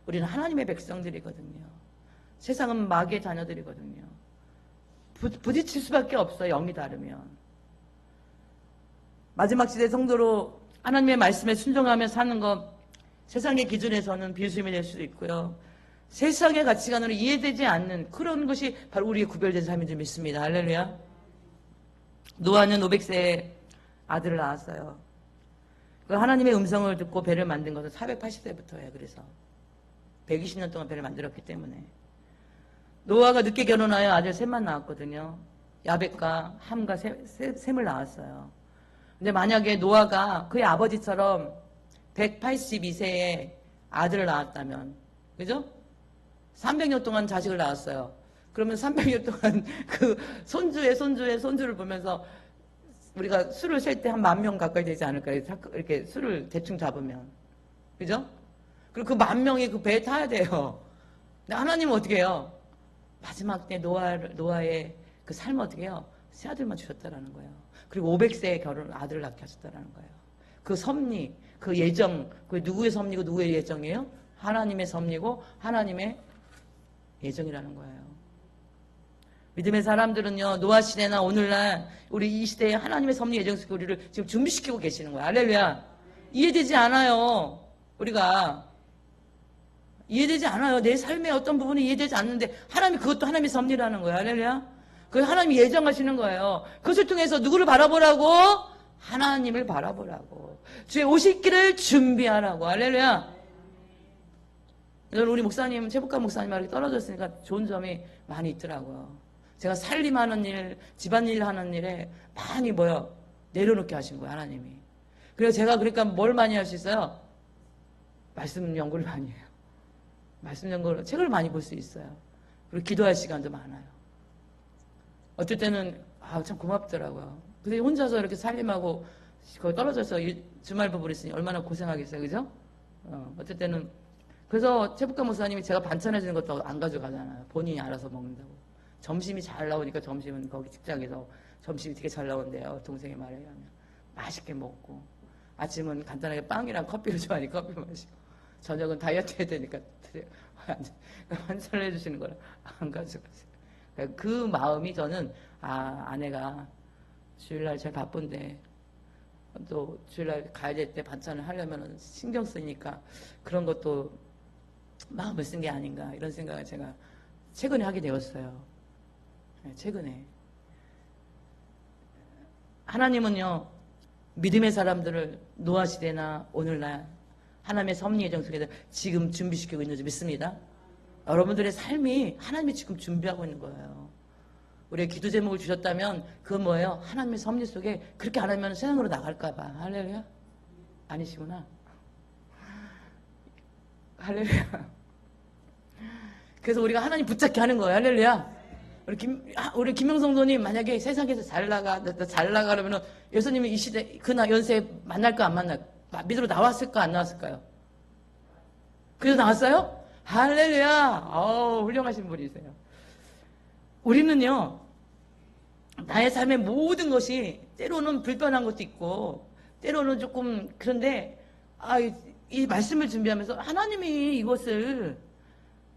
우리는 하나님의 백성들이거든요. 세상은 마귀의 자녀들이거든요. 부딪힐 수밖에 없어요. 영이 다르면. 마지막 시대 성도로 하나님의 말씀에 순종하며 사는 것, 세상의 기준에서는 비웃음이 될 수도 있고요. 세상의 가치관으로 이해되지 않는 그런 것이 바로 우리의 구별된 삶인 줄 믿습니다. 할렐루야. 노아는 500세에 아들을 낳았어요. 그 하나님의 음성을 듣고 배를 만든 것은 480세부터예요. 그래서 120년 동안 배를 만들었기 때문에. 노아가 늦게 결혼하여 아들 셋만 낳았거든요. 야벳과 함과 셈을 낳았어요. 근데 만약에 노아가 그의 아버지처럼 182세에 아들을 낳았다면, 그죠? 300년 동안 자식을 낳았어요. 그러면 300년 동안 그 손주의 손주를 보면서 우리가 수를 셀 때 한 10,000명 가까이 되지 않을까요? 이렇게 수를 대충 잡으면. 그죠? 그리고 그 10,000명이 그 배에 타야 돼요. 근데 하나님은 어떻게 해요? 마지막 때 노아의 그 삶을 어떻게 해요? 세 아들만 주셨다라는 거예요. 그리고 500세에 아들을 낳게 하셨다라는 거예요. 그 섭리, 그 예정, 그 누구의 섭리고 누구의 예정이에요? 하나님의 섭리고 하나님의 예정이라는 거예요. 믿음의 사람들은요, 노아 시대나 오늘날 우리 이 시대에 하나님의 섭리 예정 속에 우리를 지금 준비시키고 계시는 거예요. 할렐루야. 이해되지 않아요. 우리가 이해되지 않아요. 내 삶의 어떤 부분이 이해되지 않는데 하나님이 그것도 하나님의 섭리라는 거예요. 할렐루야. 그걸 하나님이 예정하시는 거예요. 그것을 통해서 누구를 바라보라고? 하나님을 바라보라고. 주의 오실 길을 준비하라고. 할렐루야. 우리 목사님, 최복가 목사님하고 떨어졌으니까 좋은 점이 많이 있더라고요. 제가 살림하는 일, 집안일 하는 일에 많이 내려놓게 하신 거예요, 하나님이. 그래서 제가 그러니까 뭘 많이 할 수 있어요? 말씀 연구를 많이 해요. 말씀 연구를, 책을 많이 볼 수 있어요. 그리고 기도할 시간도 많아요. 어떨 때는, 참 고맙더라고요. 근데 혼자서 이렇게 살림하고, 거기 떨어져서 주말 부부를 있으니 얼마나 고생하겠어요, 그죠? 어떨 때는, 그래서 최북가 목사님이 제가 반찬해주는 것도 안 가져가잖아요. 본인이 알아서 먹는다고. 점심이 잘 나오니까 점심은 거기 직장에서 점심이 되게 잘 나온대요. 동생의 말에 의하면. 맛있게 먹고. 아침은 간단하게 빵이랑 커피를 좋아하니까 커피 마시고. 저녁은 다이어트 해야 되니까 반찬을 해주시는 걸 안 가져가세요. 그 마음이 저는, 아내가 주일날 제일 바쁜데, 또 주일날 가야 될 때 반찬을 하려면 신경 쓰니까 그런 것도 마음을 쓴 게 아닌가, 이런 생각을 제가 최근에 하게 되었어요. 최근에. 하나님은요, 믿음의 사람들을 노아 시대나 오늘날 하나님의 섭리 예정 속에서 지금 준비시키고 있는 줄 믿습니다. 여러분들의 삶이 하나님이 지금 준비하고 있는 거예요. 우리의 기도 제목을 주셨다면 그건 뭐예요? 하나님의 섭리 속에 그렇게 안 하면 세상으로 나갈까 봐. 할렐루야? 아니시구나. 할렐루야. 그래서 우리가 하나님 붙잡게 하는 거예요. 할렐루야. 우리 김명성도님 만약에 세상에서 잘 나가려면 예수님이 이 시대 그 연세에 만날까 안 만날까? 믿으러 나왔을까 안 나왔을까요? 그래서 나왔어요? 할렐루야. 훌륭하신 분이세요. 우리는요, 나의 삶의 모든 것이 때로는 불편한 것도 있고 때로는 조금 그런데 이 말씀을 준비하면서 하나님이 이것을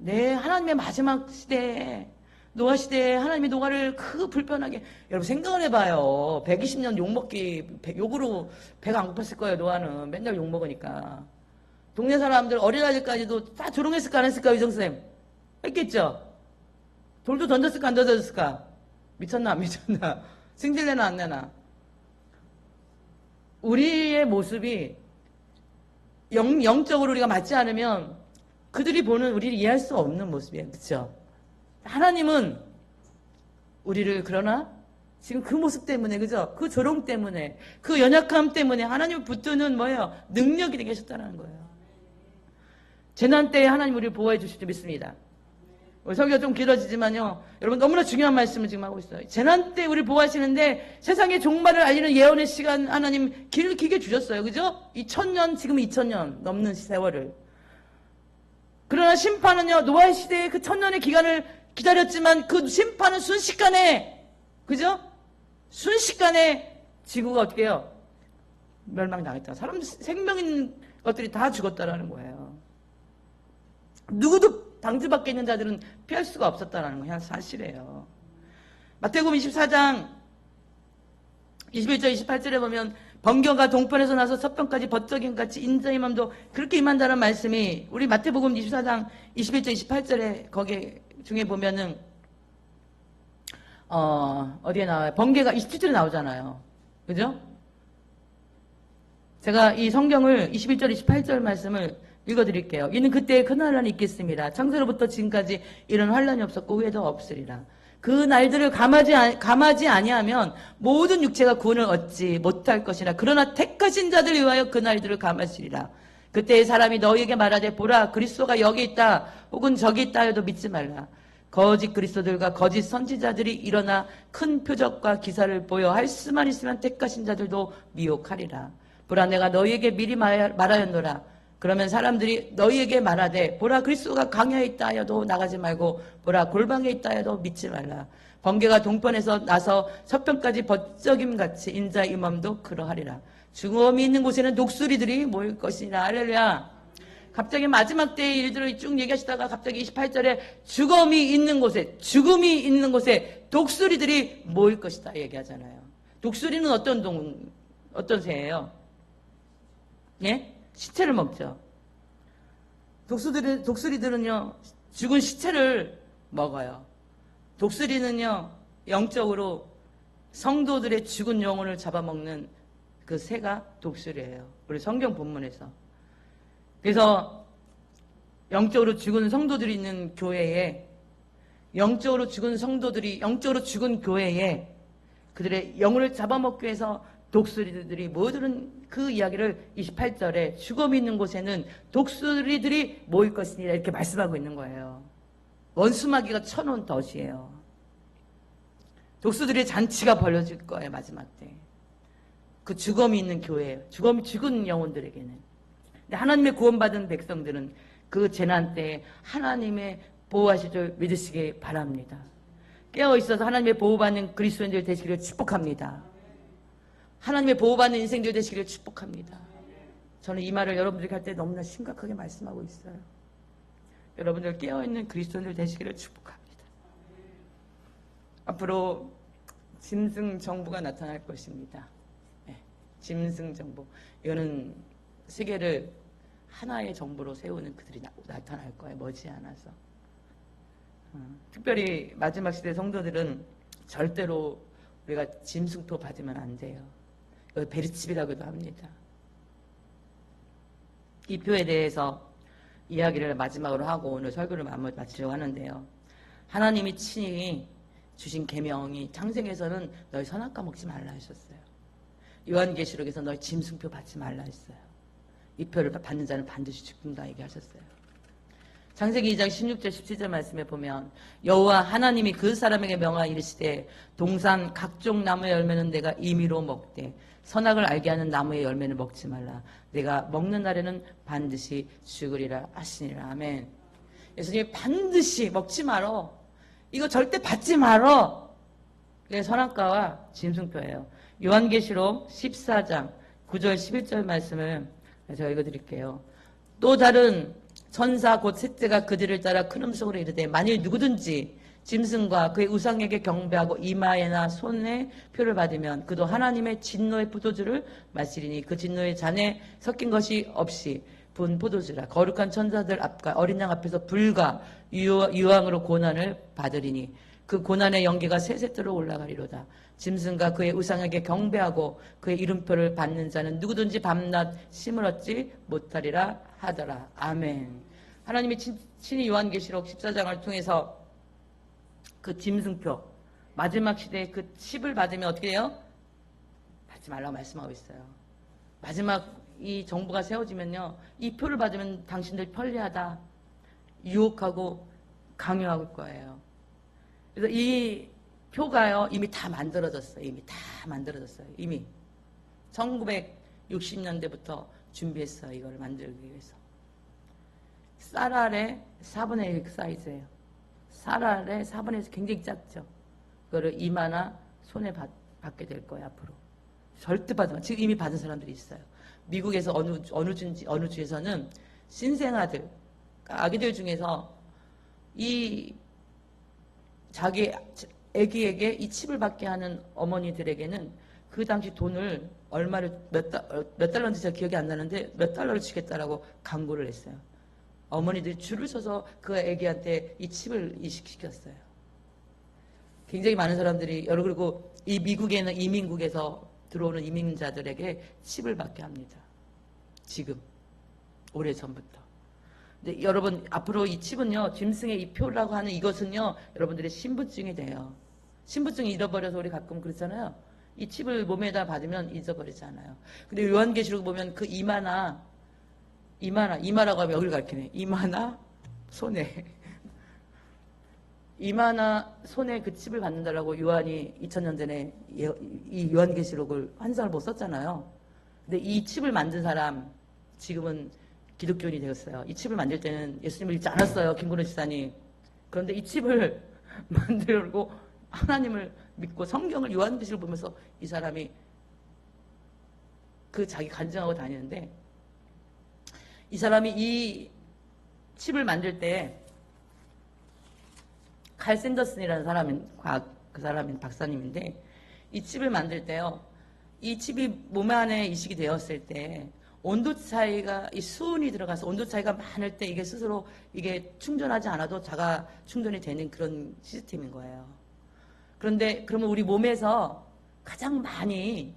하나님의 마지막 시대에 노아 시대에 하나님이 노아를 불편하게, 여러분 생각을 해봐요. 120년 욕으로 배가 안 고팠을 거예요. 노아는 맨날 욕 먹으니까. 동네 사람들 어린아이들까지도 다 조롱했을까 안 했을까? 유정쌤 했겠죠? 돌도 던졌을까 안 던졌을까? 미쳤나 안 미쳤나? 승질내나 안 내나? 우리의 모습이 영적으로 우리가 맞지 않으면 그들이 보는 우리를 이해할 수 없는 모습이에요. 그렇죠? 하나님은 우리를 그러나 지금 그 모습 때문에, 그죠? 그 조롱 때문에, 그 연약함 때문에 하나님을 붙드는 능력이 되게 하셨다는 거예요. 재난 때에 하나님 우리를 보호해 주실 줄 믿습니다. 설교가 좀 길어지지만요. 여러분 너무나 중요한 말씀을 지금 하고 있어요. 재난 때 우리를 보호하시는데 세상의 종말을 알리는 예언의 시간 하나님 길게 주셨어요. 그죠? 2000년, 지금 2000년 넘는 세월을. 그러나 심판은요, 노아의 시대에 그 1000년의 기간을 기다렸지만 그 심판은 순식간에, 그죠? 순식간에 지구가 어떻게 해요? 멸망당했다. 사람 생명 있는 것들이 다 죽었다라는 거예요. 누구도 방주밖에 있는 자들은 피할 수가 없었다는 거 사실이에요. 마태복음 24장 21절 28절에 보면 번개가 동편에서 나서 서편까지 벗적임 같이 인자의 맘도 그렇게 임한다는 말씀이 우리 마태복음 24장 21절 28절에 거기 중에 보면은 어디에 나와요? 번개가 27절에 나오잖아요. 그죠? 제가 이 성경을 21절 28절 말씀을 읽어드릴게요. 이는 그때에 큰 환란이 있겠습니다. 창세로부터 지금까지 이런 환란이 없었고 후에도 없으리라. 그 날들을 감하지 아니하면 모든 육체가 구원을 얻지 못할 것이라. 그러나 택하신 자들 위하여 그 날들을 감하시리라. 그때의 사람이 너희에게 말하되 보라 그리스도가 여기 있다 혹은 저기 있다 해도 믿지 말라. 거짓 그리스도들과 거짓 선지자들이 일어나 큰 표적과 기사를 보여 할 수만 있으면 택하신 자들도 미혹하리라. 보라 내가 너희에게 미리 말하였노라. 그러면 사람들이 너희에게 말하되 보라 그리스도가 광야에 있다 하여도 나가지 말고 보라 골방에 있다 하여도 믿지 말라. 번개가 동편에서 나서 서편까지 벗적임같이 인자의 임함도 그러하리라. 죽음이 있는 곳에는 독수리들이 모일 것이니라. 할렐루야. 갑자기 마지막 때의 일들을 쭉 얘기하시다가 갑자기 28절에 죽음이 있는 곳에 독수리들이 모일 것이다 얘기하잖아요. 독수리는 어떤 새예요? 예? 시체를 먹죠. 독수리들은요, 죽은 시체를 먹어요. 독수리는요, 영적으로 성도들의 죽은 영혼을 잡아먹는 그 새가 독수리예요. 우리 성경 본문에서. 그래서 영적으로 죽은 성도들이 있는 교회에, 영적으로 죽은 교회에 그들의 영혼을 잡아먹기 위해서 독수리들이 모여드는 그 이야기를 28절에 죽음이 있는 곳에는 독수리들이 모일 것이니라 이렇게 말씀하고 있는 거예요. 원수마귀가 쳐놓은 덫이에요. 독수리들의 잔치가 벌어질 거예요. 마지막 때. 그 죽음이 있는 교회, 죽은 영혼들에게는. 근데 하나님의 구원받은 백성들은 그 재난 때에 하나님의 보호하실 줄 믿으시기 바랍니다. 깨어있어서 하나님의 보호받는 그리스도인들 되시기를 축복합니다. 하나님의 보호받는 인생들 되시기를 축복합니다. 저는 이 말을 여러분들에게 할 때 너무나 심각하게 말씀하고 있어요. 여러분들 깨어있는 그리스도인들 되시기를 축복합니다. 앞으로 짐승 정부가 나타날 것입니다. 네, 짐승 정부. 이거는 세계를 하나의 정부로 세우는 그들이 나타날 거예요. 머지않아서. 특별히 마지막 시대 성도들은 절대로 우리가 짐승표 받으면 안 돼요. 이걸 베르칩이라고도 합니다. 이 표에 대해서 이야기를 마지막으로 하고 오늘 설교를 마치려고 하는데요. 하나님이 친히 주신 계명이 창세기에서는 너희 선악과 먹지 말라 하셨어요. 요한계시록에서 너희 짐승표 받지 말라 했어요. 이 표를 받는 자는 반드시 죽는다 얘기하셨어요. 창세기 2장 16절 17절 말씀에 보면 여호와 하나님이 그 사람에게 명하 이르시되 동산 각종 나무의 열매는 내가 임의로 먹되 선악을 알게 하는 나무의 열매는 먹지 말라. 내가 먹는 날에는 반드시 죽으리라 하시니라. 아멘. 예수님이 반드시 먹지 말어. 이거 절대 받지 말어. 그게 선악과와 짐승표예요. 요한계시록 14장 9절 11절 말씀을 제가 읽어드릴게요. 또 다른 천사 곧 셋째가 그들을 따라 큰 음성으로 이르되 만일 누구든지 짐승과 그의 우상에게 경배하고 이마에나 손에 표를 받으면 그도 하나님의 진노의 포도주를 마시리니 그 진노의 잔에 섞인 것이 없이 분 포도주라. 거룩한 천사들 앞과 어린 양 앞에서 불과 유황으로 고난을 받으리니 그 고난의 연기가 세세토로 올라가리로다. 짐승과 그의 우상에게 경배하고 그의 이름표를 받는 자는 누구든지 밤낮 쉼을 얻지 못하리라 하더라. 아멘. 하나님이 친히 요한계시록 14장을 통해서 그 짐승표, 마지막 시대에 그 칩을 받으면 어떻게 해요? 받지 말라고 말씀하고 있어요. 마지막 이 정부가 세워지면요, 이 표를 받으면 당신들 편리하다, 유혹하고 강요할 거예요. 그래서 이 표가요, 이미 다 만들어졌어요. 이미 다 만들어졌어요. 이미 1960년대부터 준비했어요. 이걸 만들기 위해서. 쌀알의 4분의 1 사이즈예요. 쌀알의 4분의 1 굉장히 작죠. 그거를 이마나 손에 받게 될 거예요. 앞으로. 절대 받으면 지금 이미 받은 사람들이 있어요. 미국에서 어느 주에서는 신생아들, 아기들 중에서 이 자기 아기에게 이 칩을 받게 하는 어머니들에게는 그 당시 돈을 얼마를 몇 달러인지 제가 기억이 안 나는데 몇 달러를 주겠다라고 광고를 했어요. 어머니들이 줄을 서서 그 아기한테 이 칩을 이식시켰어요. 굉장히 많은 사람들이 그리고 이 미국에는 이민국에서 들어오는 이민자들에게 칩을 받게 합니다. 지금 오래전부터. 근데 여러분 앞으로 이 칩은요, 짐승의 이 표라고 하는 이것은요, 여러분들의 신분증이 돼요. 신분증 잃어버려서 우리 가끔 그렇잖아요. 이 칩을 몸에다 받으면 잊어버리잖아요. 근데 요한계시록 보면 그 이마라고 하면 여기를 가리키네. 이마나 손에 이마나 손에 그 칩을 받는다라고 요한이 2000년 전에 이 요한계시록을 환상을 못 썼잖아요. 근데 이 칩을 만든 사람 지금은 기독교인이 되었어요. 이 칩을 만들 때는 예수님을 믿지 않았어요. 김건우 지사님. 그런데 이 칩을 만들고 하나님을 믿고 성경을 요한계시록을 보면서 이 사람이 그 자기 간증하고 다니는데, 이 사람이 이 칩을 만들 때 칼 샌더슨이라는 그 사람인 박사님인데, 이 칩을 만들 때요, 이 칩이 몸 안에 이식이 되었을 때 온도 차이가, 이 수은이 들어가서 온도 차이가 많을 때 이게 스스로 이게 충전하지 않아도 자가 충전이 되는 그런 시스템인 거예요. 그런데 그러면 우리 몸에서 가장 많이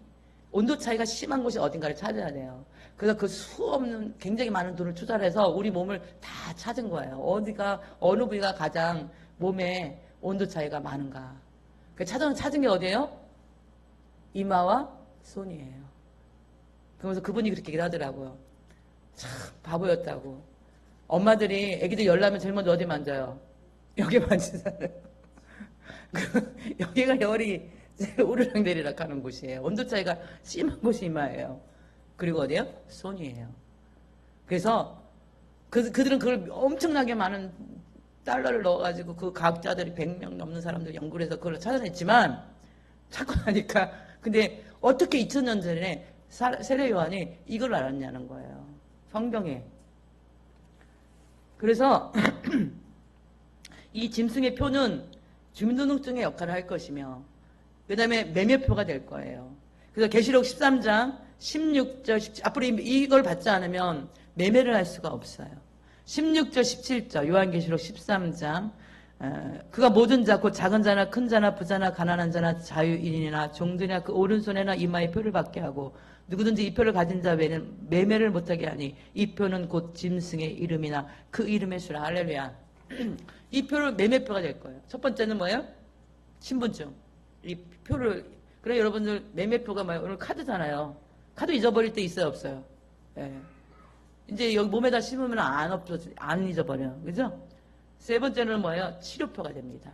온도 차이가 심한 곳이 어딘가를 찾아야 돼요. 그래서 그 수 없는 굉장히 많은 돈을 투자를 해서 우리 몸을 다 찾은 거예요. 어느 부위가 가장 몸에 온도 차이가 많은가. 찾은 게 어디예요? 이마와 손이에요. 그러면서 그분이 그렇게 얘기를 하더라고요. 참 바보였다고. 엄마들이 애기들 열나면 제일 먼저 어디 만져요? 여기 만지잖아요. 여기가 열이 오르락내리락 하는 곳이에요. 온도 차이가 심한 곳이 이마예요. 그리고 어디요? 손이에요. 그래서 그들은 그걸 엄청나게 많은 달러를 넣어가지고 그 과학자들이 100명 넘는 사람들 연구를 해서 그걸 찾아냈지만, 찾고 나니까, 근데 어떻게 2000년 전에 세례 요한이 이걸 알았냐는 거예요. 성경에. 그래서 이 짐승의 표는 주민등록증의 역할을 할 것이며, 그 다음에 매매표가 될 거예요. 그래서 계시록 13장 16절 17, 앞으로 이걸 받지 않으면 매매를 할 수가 없어요. 16절 17절 요한계시록 13장, 그가 모든 자 곧 작은 자나 큰 자나 부자나 가난한 자나 자유인이나 종들이나 그 오른손에나 이마에 표를 받게 하고, 누구든지 이 표를 가진 자 외에는 매매를 못하게 하니 이 표는 곧 짐승의 이름이나 그 이름의 수라. 할렐루야. 이 표를 매매표가 될 거예요. 첫 번째는 뭐예요? 신분증. 이 표를, 그래 여러분들 매매표가 뭐예요? 오늘 카드잖아요. 카드 잊어버릴 때 있어요, 없어요? 예. 이제 여기 몸에다 심으면 안 잊어버려. 그죠? 세 번째는 뭐예요? 치료표가 됩니다.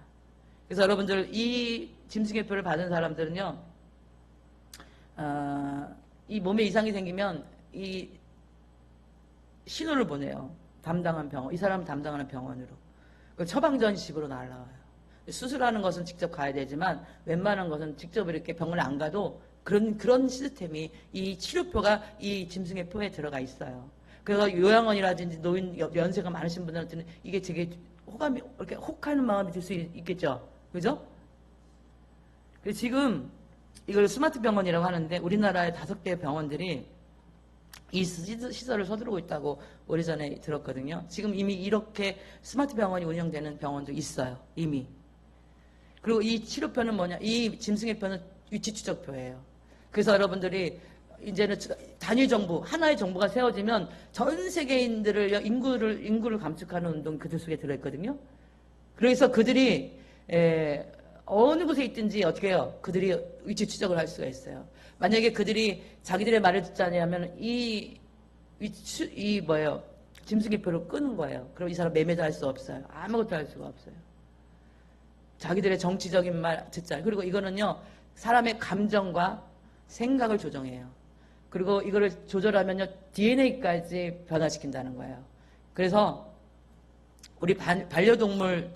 그래서 여러분들 이 짐승의 표를 받은 사람들은요, 이 몸에 이상이 생기면 이 신호를 보내요. 담당한 병원, 이 사람 담당하는 병원으로. 처방전식으로 날라와요. 수술하는 것은 직접 가야 되지만 웬만한 것은 직접 이렇게 병원에 안 가도 그런 시스템이, 이 치료표가 이 짐승의 표에 들어가 있어요. 그래서 요양원이라든지 노인 연세가 많으신 분들한테는 이게 되게 호감이, 이렇게 혹하는 마음이 들 수 있겠죠. 그죠? 그래서 지금 이걸 스마트 병원이라고 하는데, 우리나라의 5개의 병원들이 이 시설을 서두르고 있다고 오래전에 들었거든요. 지금 이미 이렇게 스마트 병원이 운영되는 병원도 있어요. 이미. 그리고 이 치료표는 뭐냐? 이 짐승의 표는 위치 추적표예요. 그래서 여러분들이 이제는 단위 정부, 하나의 정부가 세워지면 전 세계인들을, 인구를 감축하는 운동 그들 속에 들어있거든요. 그래서 그들이 어느 곳에 있든지 어떻게 해요? 그들이 위치 추적을 할 수가 있어요. 만약에 그들이 자기들의 말을 듣지 않으면 짐승기표를 끄는 거예요. 그럼 이 사람 매매도 할 수 없어요. 아무것도 할 수가 없어요. 자기들의 정치적인 말 듣잖아요. 그리고 이거는요, 사람의 감정과 생각을 조정해요. 그리고 이거를 조절하면요, DNA까지 변화시킨다는 거예요. 그래서 우리 반려동물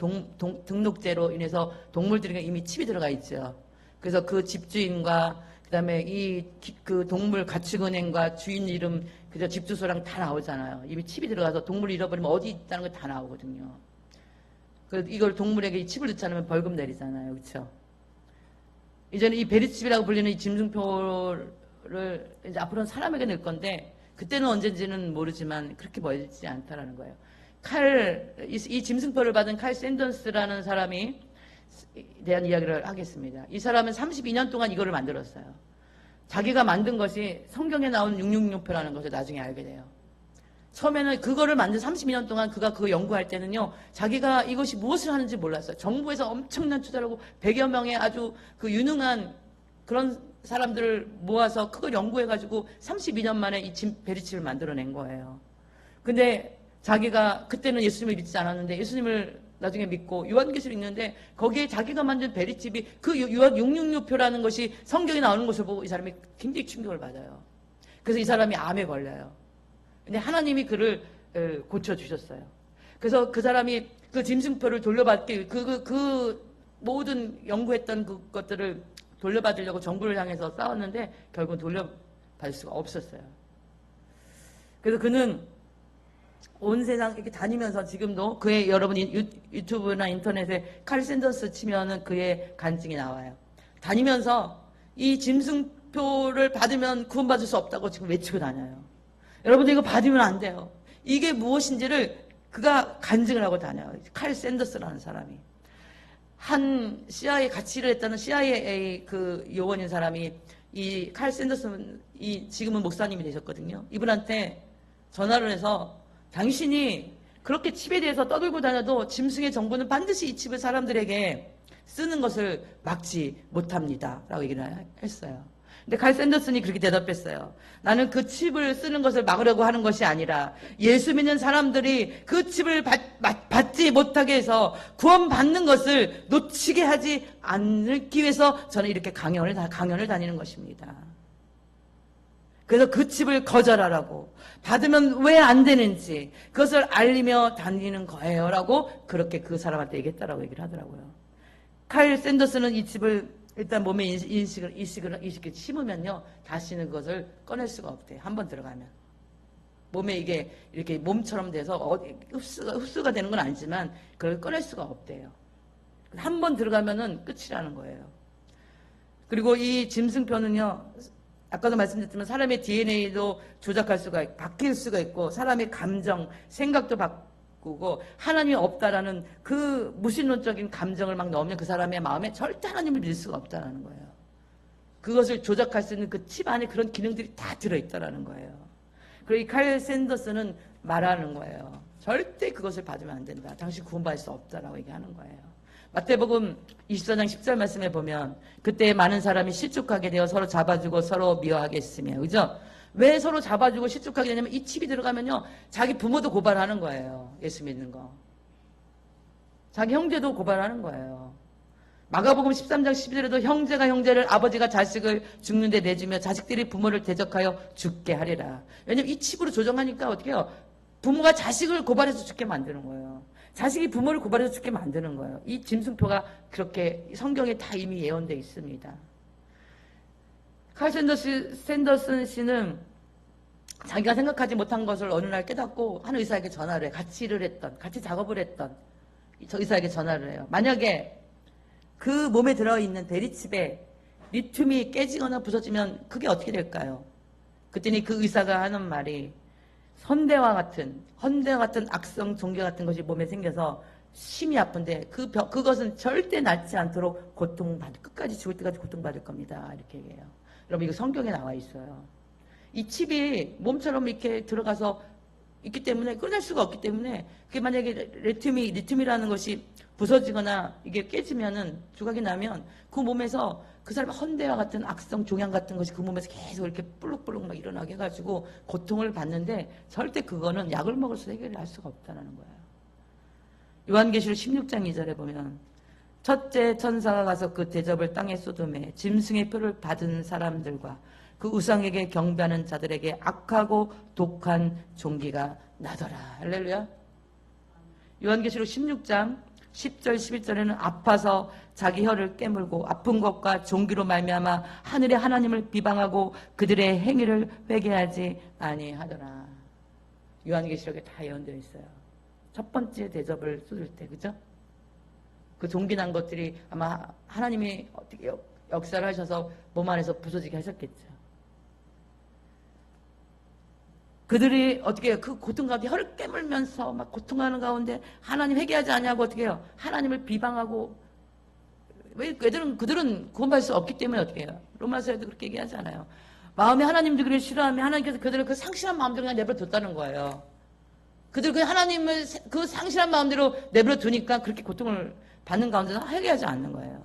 등록제로 인해서 동물들에게 이미 칩이 들어가 있죠. 그래서 그 집주인과 그다음에 그 동물 가축은행과 주인 이름, 그저 집 주소랑 다 나오잖아요. 이미 칩이 들어가서 동물 잃어버리면 어디 있다는 거 다 나오거든요. 그래서 이걸 동물에게 이 칩을 넣지 않으면 벌금 내리잖아요. 그렇죠? 이제는 이 베리칩이라고 불리는 이 짐승표를 이제 앞으로는 사람에게 넣을 건데 그때는 언젠지는 모르지만 그렇게 멀지 않다라는 거예요. 이 짐승표를 받은 칼 샌더스라는 사람이 대한 이야기를 하겠습니다. 이 사람은 32년 동안 이거를 만들었어요. 자기가 만든 것이 성경에 나온 666표라는 것을 나중에 알게 돼요. 처음에는 그거를 만든 32년 동안 그가 그거 연구할 때는요, 자기가 이것이 무엇을 하는지 몰랐어요. 정부에서 엄청난 투자를 하고 100여 명의 아주 그 유능한 그런 사람들을 모아서 그걸 연구해가지고 32년 만에 이 베리칩을 만들어낸 거예요. 근데 자기가 그때는 예수님을 믿지 않았는데 예수님을 나중에 믿고 요한계시를 읽는데 거기에 자기가 만든 베리칩이 그 요한 666표라는 것이 성경에 나오는 것을 보고 이 사람이 굉장히 충격을 받아요. 그래서 이 사람이 암에 걸려요. 근데 하나님이 그를 고쳐주셨어요. 그래서 그 사람이 그 짐승표를 돌려받기, 그 모든 연구했던 그것들을 돌려받으려고 정부를 향해서 싸웠는데 결국은 돌려받을 수가 없었어요. 그래서 그는 온 세상 이렇게 다니면서 지금도 그의 여러분이 유튜브나 인터넷에 칼 샌더스 치면은 그의 간증이 나와요. 다니면서 이 짐승표를 받으면 구원받을 수 없다고 지금 외치고 다녀요. 여러분들 이거 받으면 안 돼요. 이게 무엇인지를 그가 간증을 하고 다녀요. 칼 샌더스라는 사람이. 한 CIA 같이 일을 했다는 CIA 그 요원인 사람이 이 칼 샌더스는 지금은 목사님이 되셨거든요. 이분한테 전화를 해서 당신이 그렇게 칩에 대해서 떠들고 다녀도 짐승의 정부는 반드시 이 칩을 사람들에게 쓰는 것을 막지 못합니다. 라고 얘기를 했어요. 근데 칼 샌더슨이 그렇게 대답했어요. 나는 그 칩을 쓰는 것을 막으려고 하는 것이 아니라 예수 믿는 사람들이 그 칩을 받지 못하게 해서 구원받는 것을 놓치게 하지 않기 위해서 저는 이렇게 강연을 다니는 것입니다. 그래서 그 칩을 거절하라고, 받으면 왜 안 되는지 그것을 알리며 다니는 거예요 라고 그렇게 그 사람한테 얘기했다라고 얘기를 하더라고요. 칼 샌더스는 이 칩을 일단 몸에 이식을 심으면요, 다시는 그것을 꺼낼 수가 없대요. 한번 들어가면. 몸에 이게 이렇게 몸처럼 돼서 흡수가 되는 건 아니지만 그걸 꺼낼 수가 없대요. 한번 들어가면은 끝이라는 거예요. 그리고 이 짐승표는요, 아까도 말씀드렸지만 사람의 DNA도 조작할 수가 있고, 바뀔 수가 있고, 사람의 감정, 생각도 바꾸고, 하나님이 없다라는 그 무신론적인 감정을 막 넣으면 그 사람의 마음에 절대 하나님을 믿을 수가 없다라는 거예요. 그것을 조작할 수 있는 그 칩 안에 그런 기능들이 다 들어있다라는 거예요. 그리고 이 칼 샌더스는 말하는 거예요. 절대 그것을 받으면 안 된다. 당신 구원받을 수 없다라고 얘기하는 거예요. 마태복음 24장 10절 말씀에 보면 그때 많은 사람이 실족하게 되어 서로 잡아주고 서로 미워하게 했으며, 그죠? 왜 서로 잡아주고 실족하게 되냐면 이 칩이 들어가면요, 자기 부모도 고발하는 거예요. 예수 믿는 거. 자기 형제도 고발하는 거예요. 마가복음 13장 11절에도 형제가 형제를, 아버지가 자식을 죽는데 내주며 자식들이 부모를 대적하여 죽게 하리라. 왜냐면 이 칩으로 조정하니까 어떻게 해요? 부모가 자식을 고발해서 죽게 만드는 거예요. 자식이 부모를 고발해서 죽게 만드는 거예요. 이 짐승표가 그렇게 성경에 다 이미 예언되어 있습니다. 칼 샌더슨 씨는 자기가 생각하지 못한 것을 어느 날 깨닫고 한 의사에게 전화를 해요. 같이 일을 했던, 같이 작업을 했던 저 의사에게 전화를 해요. 만약에 그 몸에 들어있는 베리칩에 리튬이 깨지거나 부서지면 그게 어떻게 될까요? 그랬더니 그 의사가 하는 말이 헌대와 같은 악성 종괴 같은 것이 몸에 생겨서 심히 아픈데 그것은 절대 낫지 않도록 끝까지 죽을 때까지 고통받을 겁니다. 이렇게 얘기해요. 여러분, 이거 성경에 나와 있어요. 이 칩이 몸처럼 이렇게 들어가서 있기 때문에 끊을 수가 없기 때문에 그게 만약에 리튬이라는 것이 부서지거나 이게 깨지면은 조각이 나면 그 몸에서 그 사람의 헌대와 같은 악성 종양 같은 것이 그 몸에서 계속 이렇게 불룩불룩 막 일어나게 해가지고 고통을 받는데 절대 그거는 약을 먹어서 해결할 수가 없다는 거예요. 요한계시록 16장 2절에 보면 첫째 천사가 가서 그 대접을 땅에 쏟음에 짐승의 표를 받은 사람들과 그 우상에게 경배하는 자들에게 악하고 독한 종기가 나더라. 할렐루야. 요한계시록 16장 10절 11절에는 아파서 자기 혀를 깨물고 아픈 것과 종기로 말미암아 하늘의 하나님을 비방하고 그들의 행위를 회개하지 아니하더라. 요한계시록에 다 예언되어 있어요. 첫 번째 대접을 쏟을 때, 그죠? 그 종기 난 것들이 아마 하나님이 어떻게 역사를 하셔서 몸 안에서 부서지게 하셨겠죠. 그들이 어떻게 해요? 그 고통 가운데 혀를 깨물면서 막 고통하는 가운데 하나님 회개하지 아니하고 어떻게 해요? 하나님을 비방하고. 왜 그들은 구원받을 수 없기 때문에 어떻게 해요? 로마서에도 그렇게 얘기하잖아요. 마음에 하나님들을 싫어하면 하나님께서 그들을 그 상실한 마음대로 그냥 내버려 뒀다는 거예요. 그들 그 하나님을 그 상실한 마음대로 내버려 두니까 그렇게 고통을 받는 가운데서 회개하지 않는 거예요.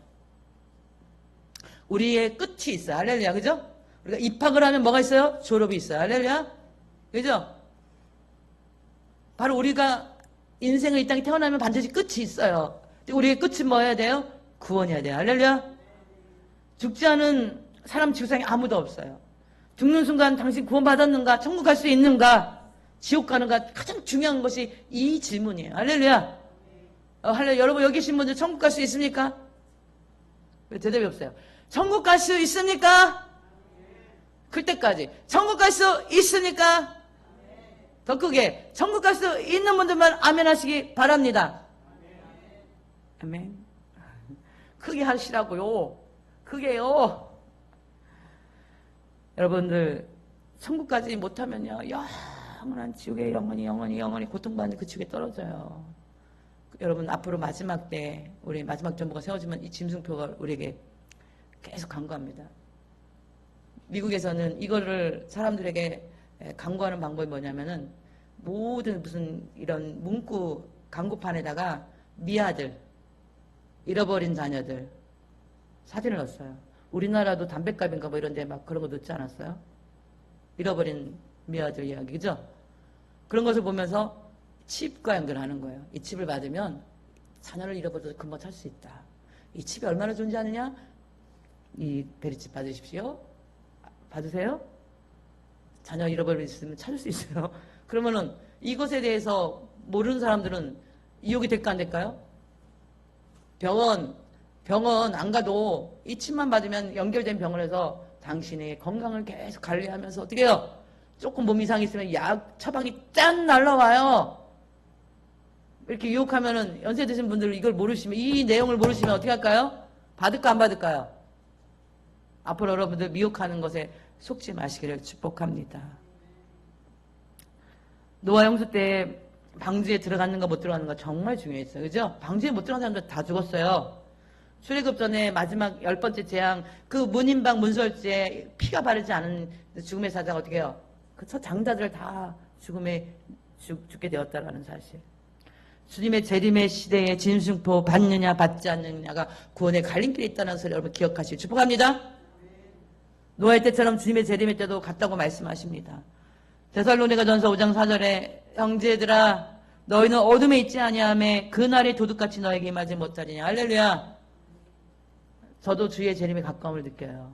우리의 끝이 있어요. 할렐루야. 그죠? 우리가 입학을 하면 뭐가 있어요? 졸업이 있어요. 할렐루야. 그죠? 바로 우리가 인생을 이 땅에 태어나면 반드시 끝이 있어요. 우리의 끝은 뭐 해야 돼요? 구원해야 돼요. 할렐루야. 죽지 않은 사람 지구상에 아무도 없어요. 죽는 순간 당신 구원받았는가? 천국 갈 수 있는가? 지옥 가는가? 가장 중요한 것이 이 질문이에요. 할렐루야. 할렐루야. 여러분 여기 계신 분들 천국 갈 수 있습니까? 왜 대답이 없어요? 천국 갈 수 있습니까? 그때까지 천국 갈 수 있습니까? 더 크게 천국 갈 수 있는 분들만 아멘 하시기 바랍니다. 아멘. 크게 하시라고요. 크게요. 여러분들 천국까지 못하면요 영원한 지옥에 영원히 고통받는 그 지옥에 떨어져요. 여러분 앞으로 마지막 때 우리 마지막 정부가 세워지면 이 짐승표가 우리에게 계속 간구합니다. 미국에서는 이거를 사람들에게 광고하는 방법이 뭐냐면은 모든 무슨 이런 문구 광고판에다가 미아들, 잃어버린 자녀들 사진을 넣었어요. 우리나라도 담뱃값인가 뭐 이런 데 막 그런 거 넣지 않았어요? 잃어버린 미아들 이야기, 그죠? 그런 것을 보면서 칩과 연결하는 거예요. 이 칩을 받으면 자녀를 잃어버려도 금방 찾을 수 있다. 이 칩이 얼마나 좋은지 아느냐? 이 베리칩 받으십시오. 받으세요? 자녀 잃어버리면 찾을 수 있어요. 그러면은 이것에 대해서 모르는 사람들은 이용이 될까 안 될까요? 병원 안 가도 이 칩만 받으면 연결된 병원에서 당신의 건강을 계속 관리하면서 어떻게 해요? 조금 몸 이상이 있으면 약 처방이 짠 날라와요. 이렇게 유혹하면은 연세 드신 분들 이걸 모르시면 이 내용을 모르시면 어떻게 할까요? 받을까 안 받을까요? 앞으로 여러분들 미혹하는 것에 속지 마시기를 축복합니다. 노아 홍수 때 방주에 들어갔는가 못 들어갔는가 정말 중요했어요. 그죠? 방주에 못 들어간 사람들 다 죽었어요. 출애굽 전에 마지막 10번째 재앙 그 문인방 문설주에 피가 바르지 않은 죽음의 사자가 어떻게 해요? 그 첫 장자들 다 죽게 되었다라는 사실. 주님의 재림의 시대에 짐승포 받느냐 받지 않느냐가 구원의 갈림길에 있다는 소리 여러분 기억하시기 축복합니다. 노아의 때처럼 주님의 재림의 때도 같다고 말씀하십니다. 데살로니가전서 5장 4절에 형제들아 너희는 어둠에 있지 아니하며 그날의 도둑같이 너에게 임하지 못하리냐. 할렐루야. 저도 주의 재림의 가까움을 느껴요.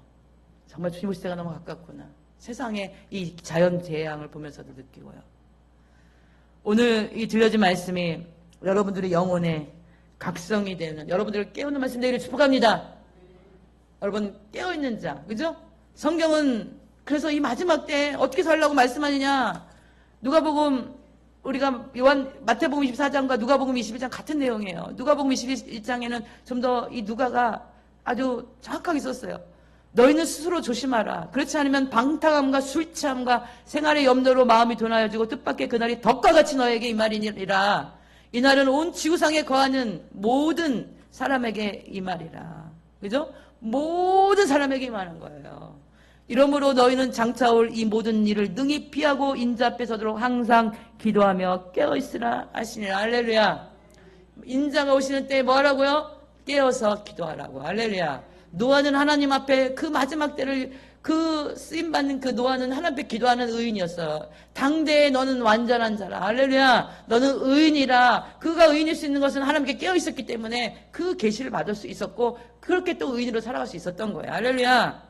정말 주님 오실 때가 너무 가깝구나. 세상에 이 자연 재앙을 보면서도 느끼고요. 오늘 이 들려진 말씀이 여러분들의 영혼의 각성이 되는 여러분들을 깨우는 말씀 되기를 축복합니다. 여러분 깨어있는 자, 그죠? 성경은 그래서 이 마지막 때 어떻게 살라고 말씀하느냐. 누가복음 우리가 마태복음 24장과 누가복음 21장 같은 내용이에요. 누가복음 21장에는 좀 더 이 누가가 아주 정확하게 썼어요. 너희는 스스로 조심하라. 그렇지 않으면 방탕함과 술 취함과 생활의 염려로 마음이 둔하여지고 뜻밖의 그날이 덕과 같이 너에게 임하리니라. 이날은 온 지구상에 거하는 모든 사람에게 임하리라. 그죠? 모든 사람에게 임하는 거예요. 이러므로 너희는 장차 올 이 모든 일을 능히 피하고 인자 앞에 서도록 항상 기도하며 깨어있으라 하시니라. 할렐루야. 인자가 오시는 때에 뭐 하라고요? 깨어서 기도하라고. 할렐루야. 노아는 하나님 앞에 그 마지막 때를 그 쓰임받는 그 노아는 하나님 앞에 기도하는 의인이었어요. 당대에 너는 완전한 자라. 할렐루야. 너는 의인이라. 그가 의인일 수 있는 것은 하나님께 깨어있었기 때문에 그 계시를 받을 수 있었고 그렇게 또 의인으로 살아갈 수 있었던 거예요. 할렐루야.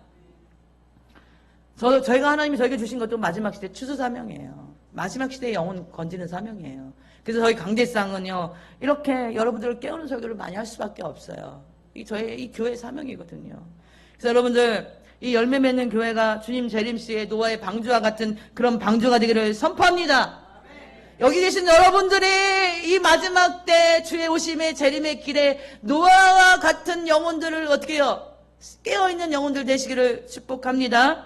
저희가 하나님이 저에게 주신 것도 마지막 시대 추수 사명이에요. 마지막 시대의 영혼 건지는 사명이에요. 그래서 저희 강대상은요, 이렇게 여러분들을 깨우는 설교를 많이 할 수밖에 없어요. 저희 이 교회 사명이거든요. 그래서 여러분들, 이 열매 맺는 교회가 주님 재림시에 노아의 방주와 같은 그런 방주가 되기를 선포합니다. 여기 계신 여러분들이 이 마지막 때 주의 오심의 재림의 길에 노아와 같은 영혼들을 어떻게 해요? 깨어있는 영혼들 되시기를 축복합니다.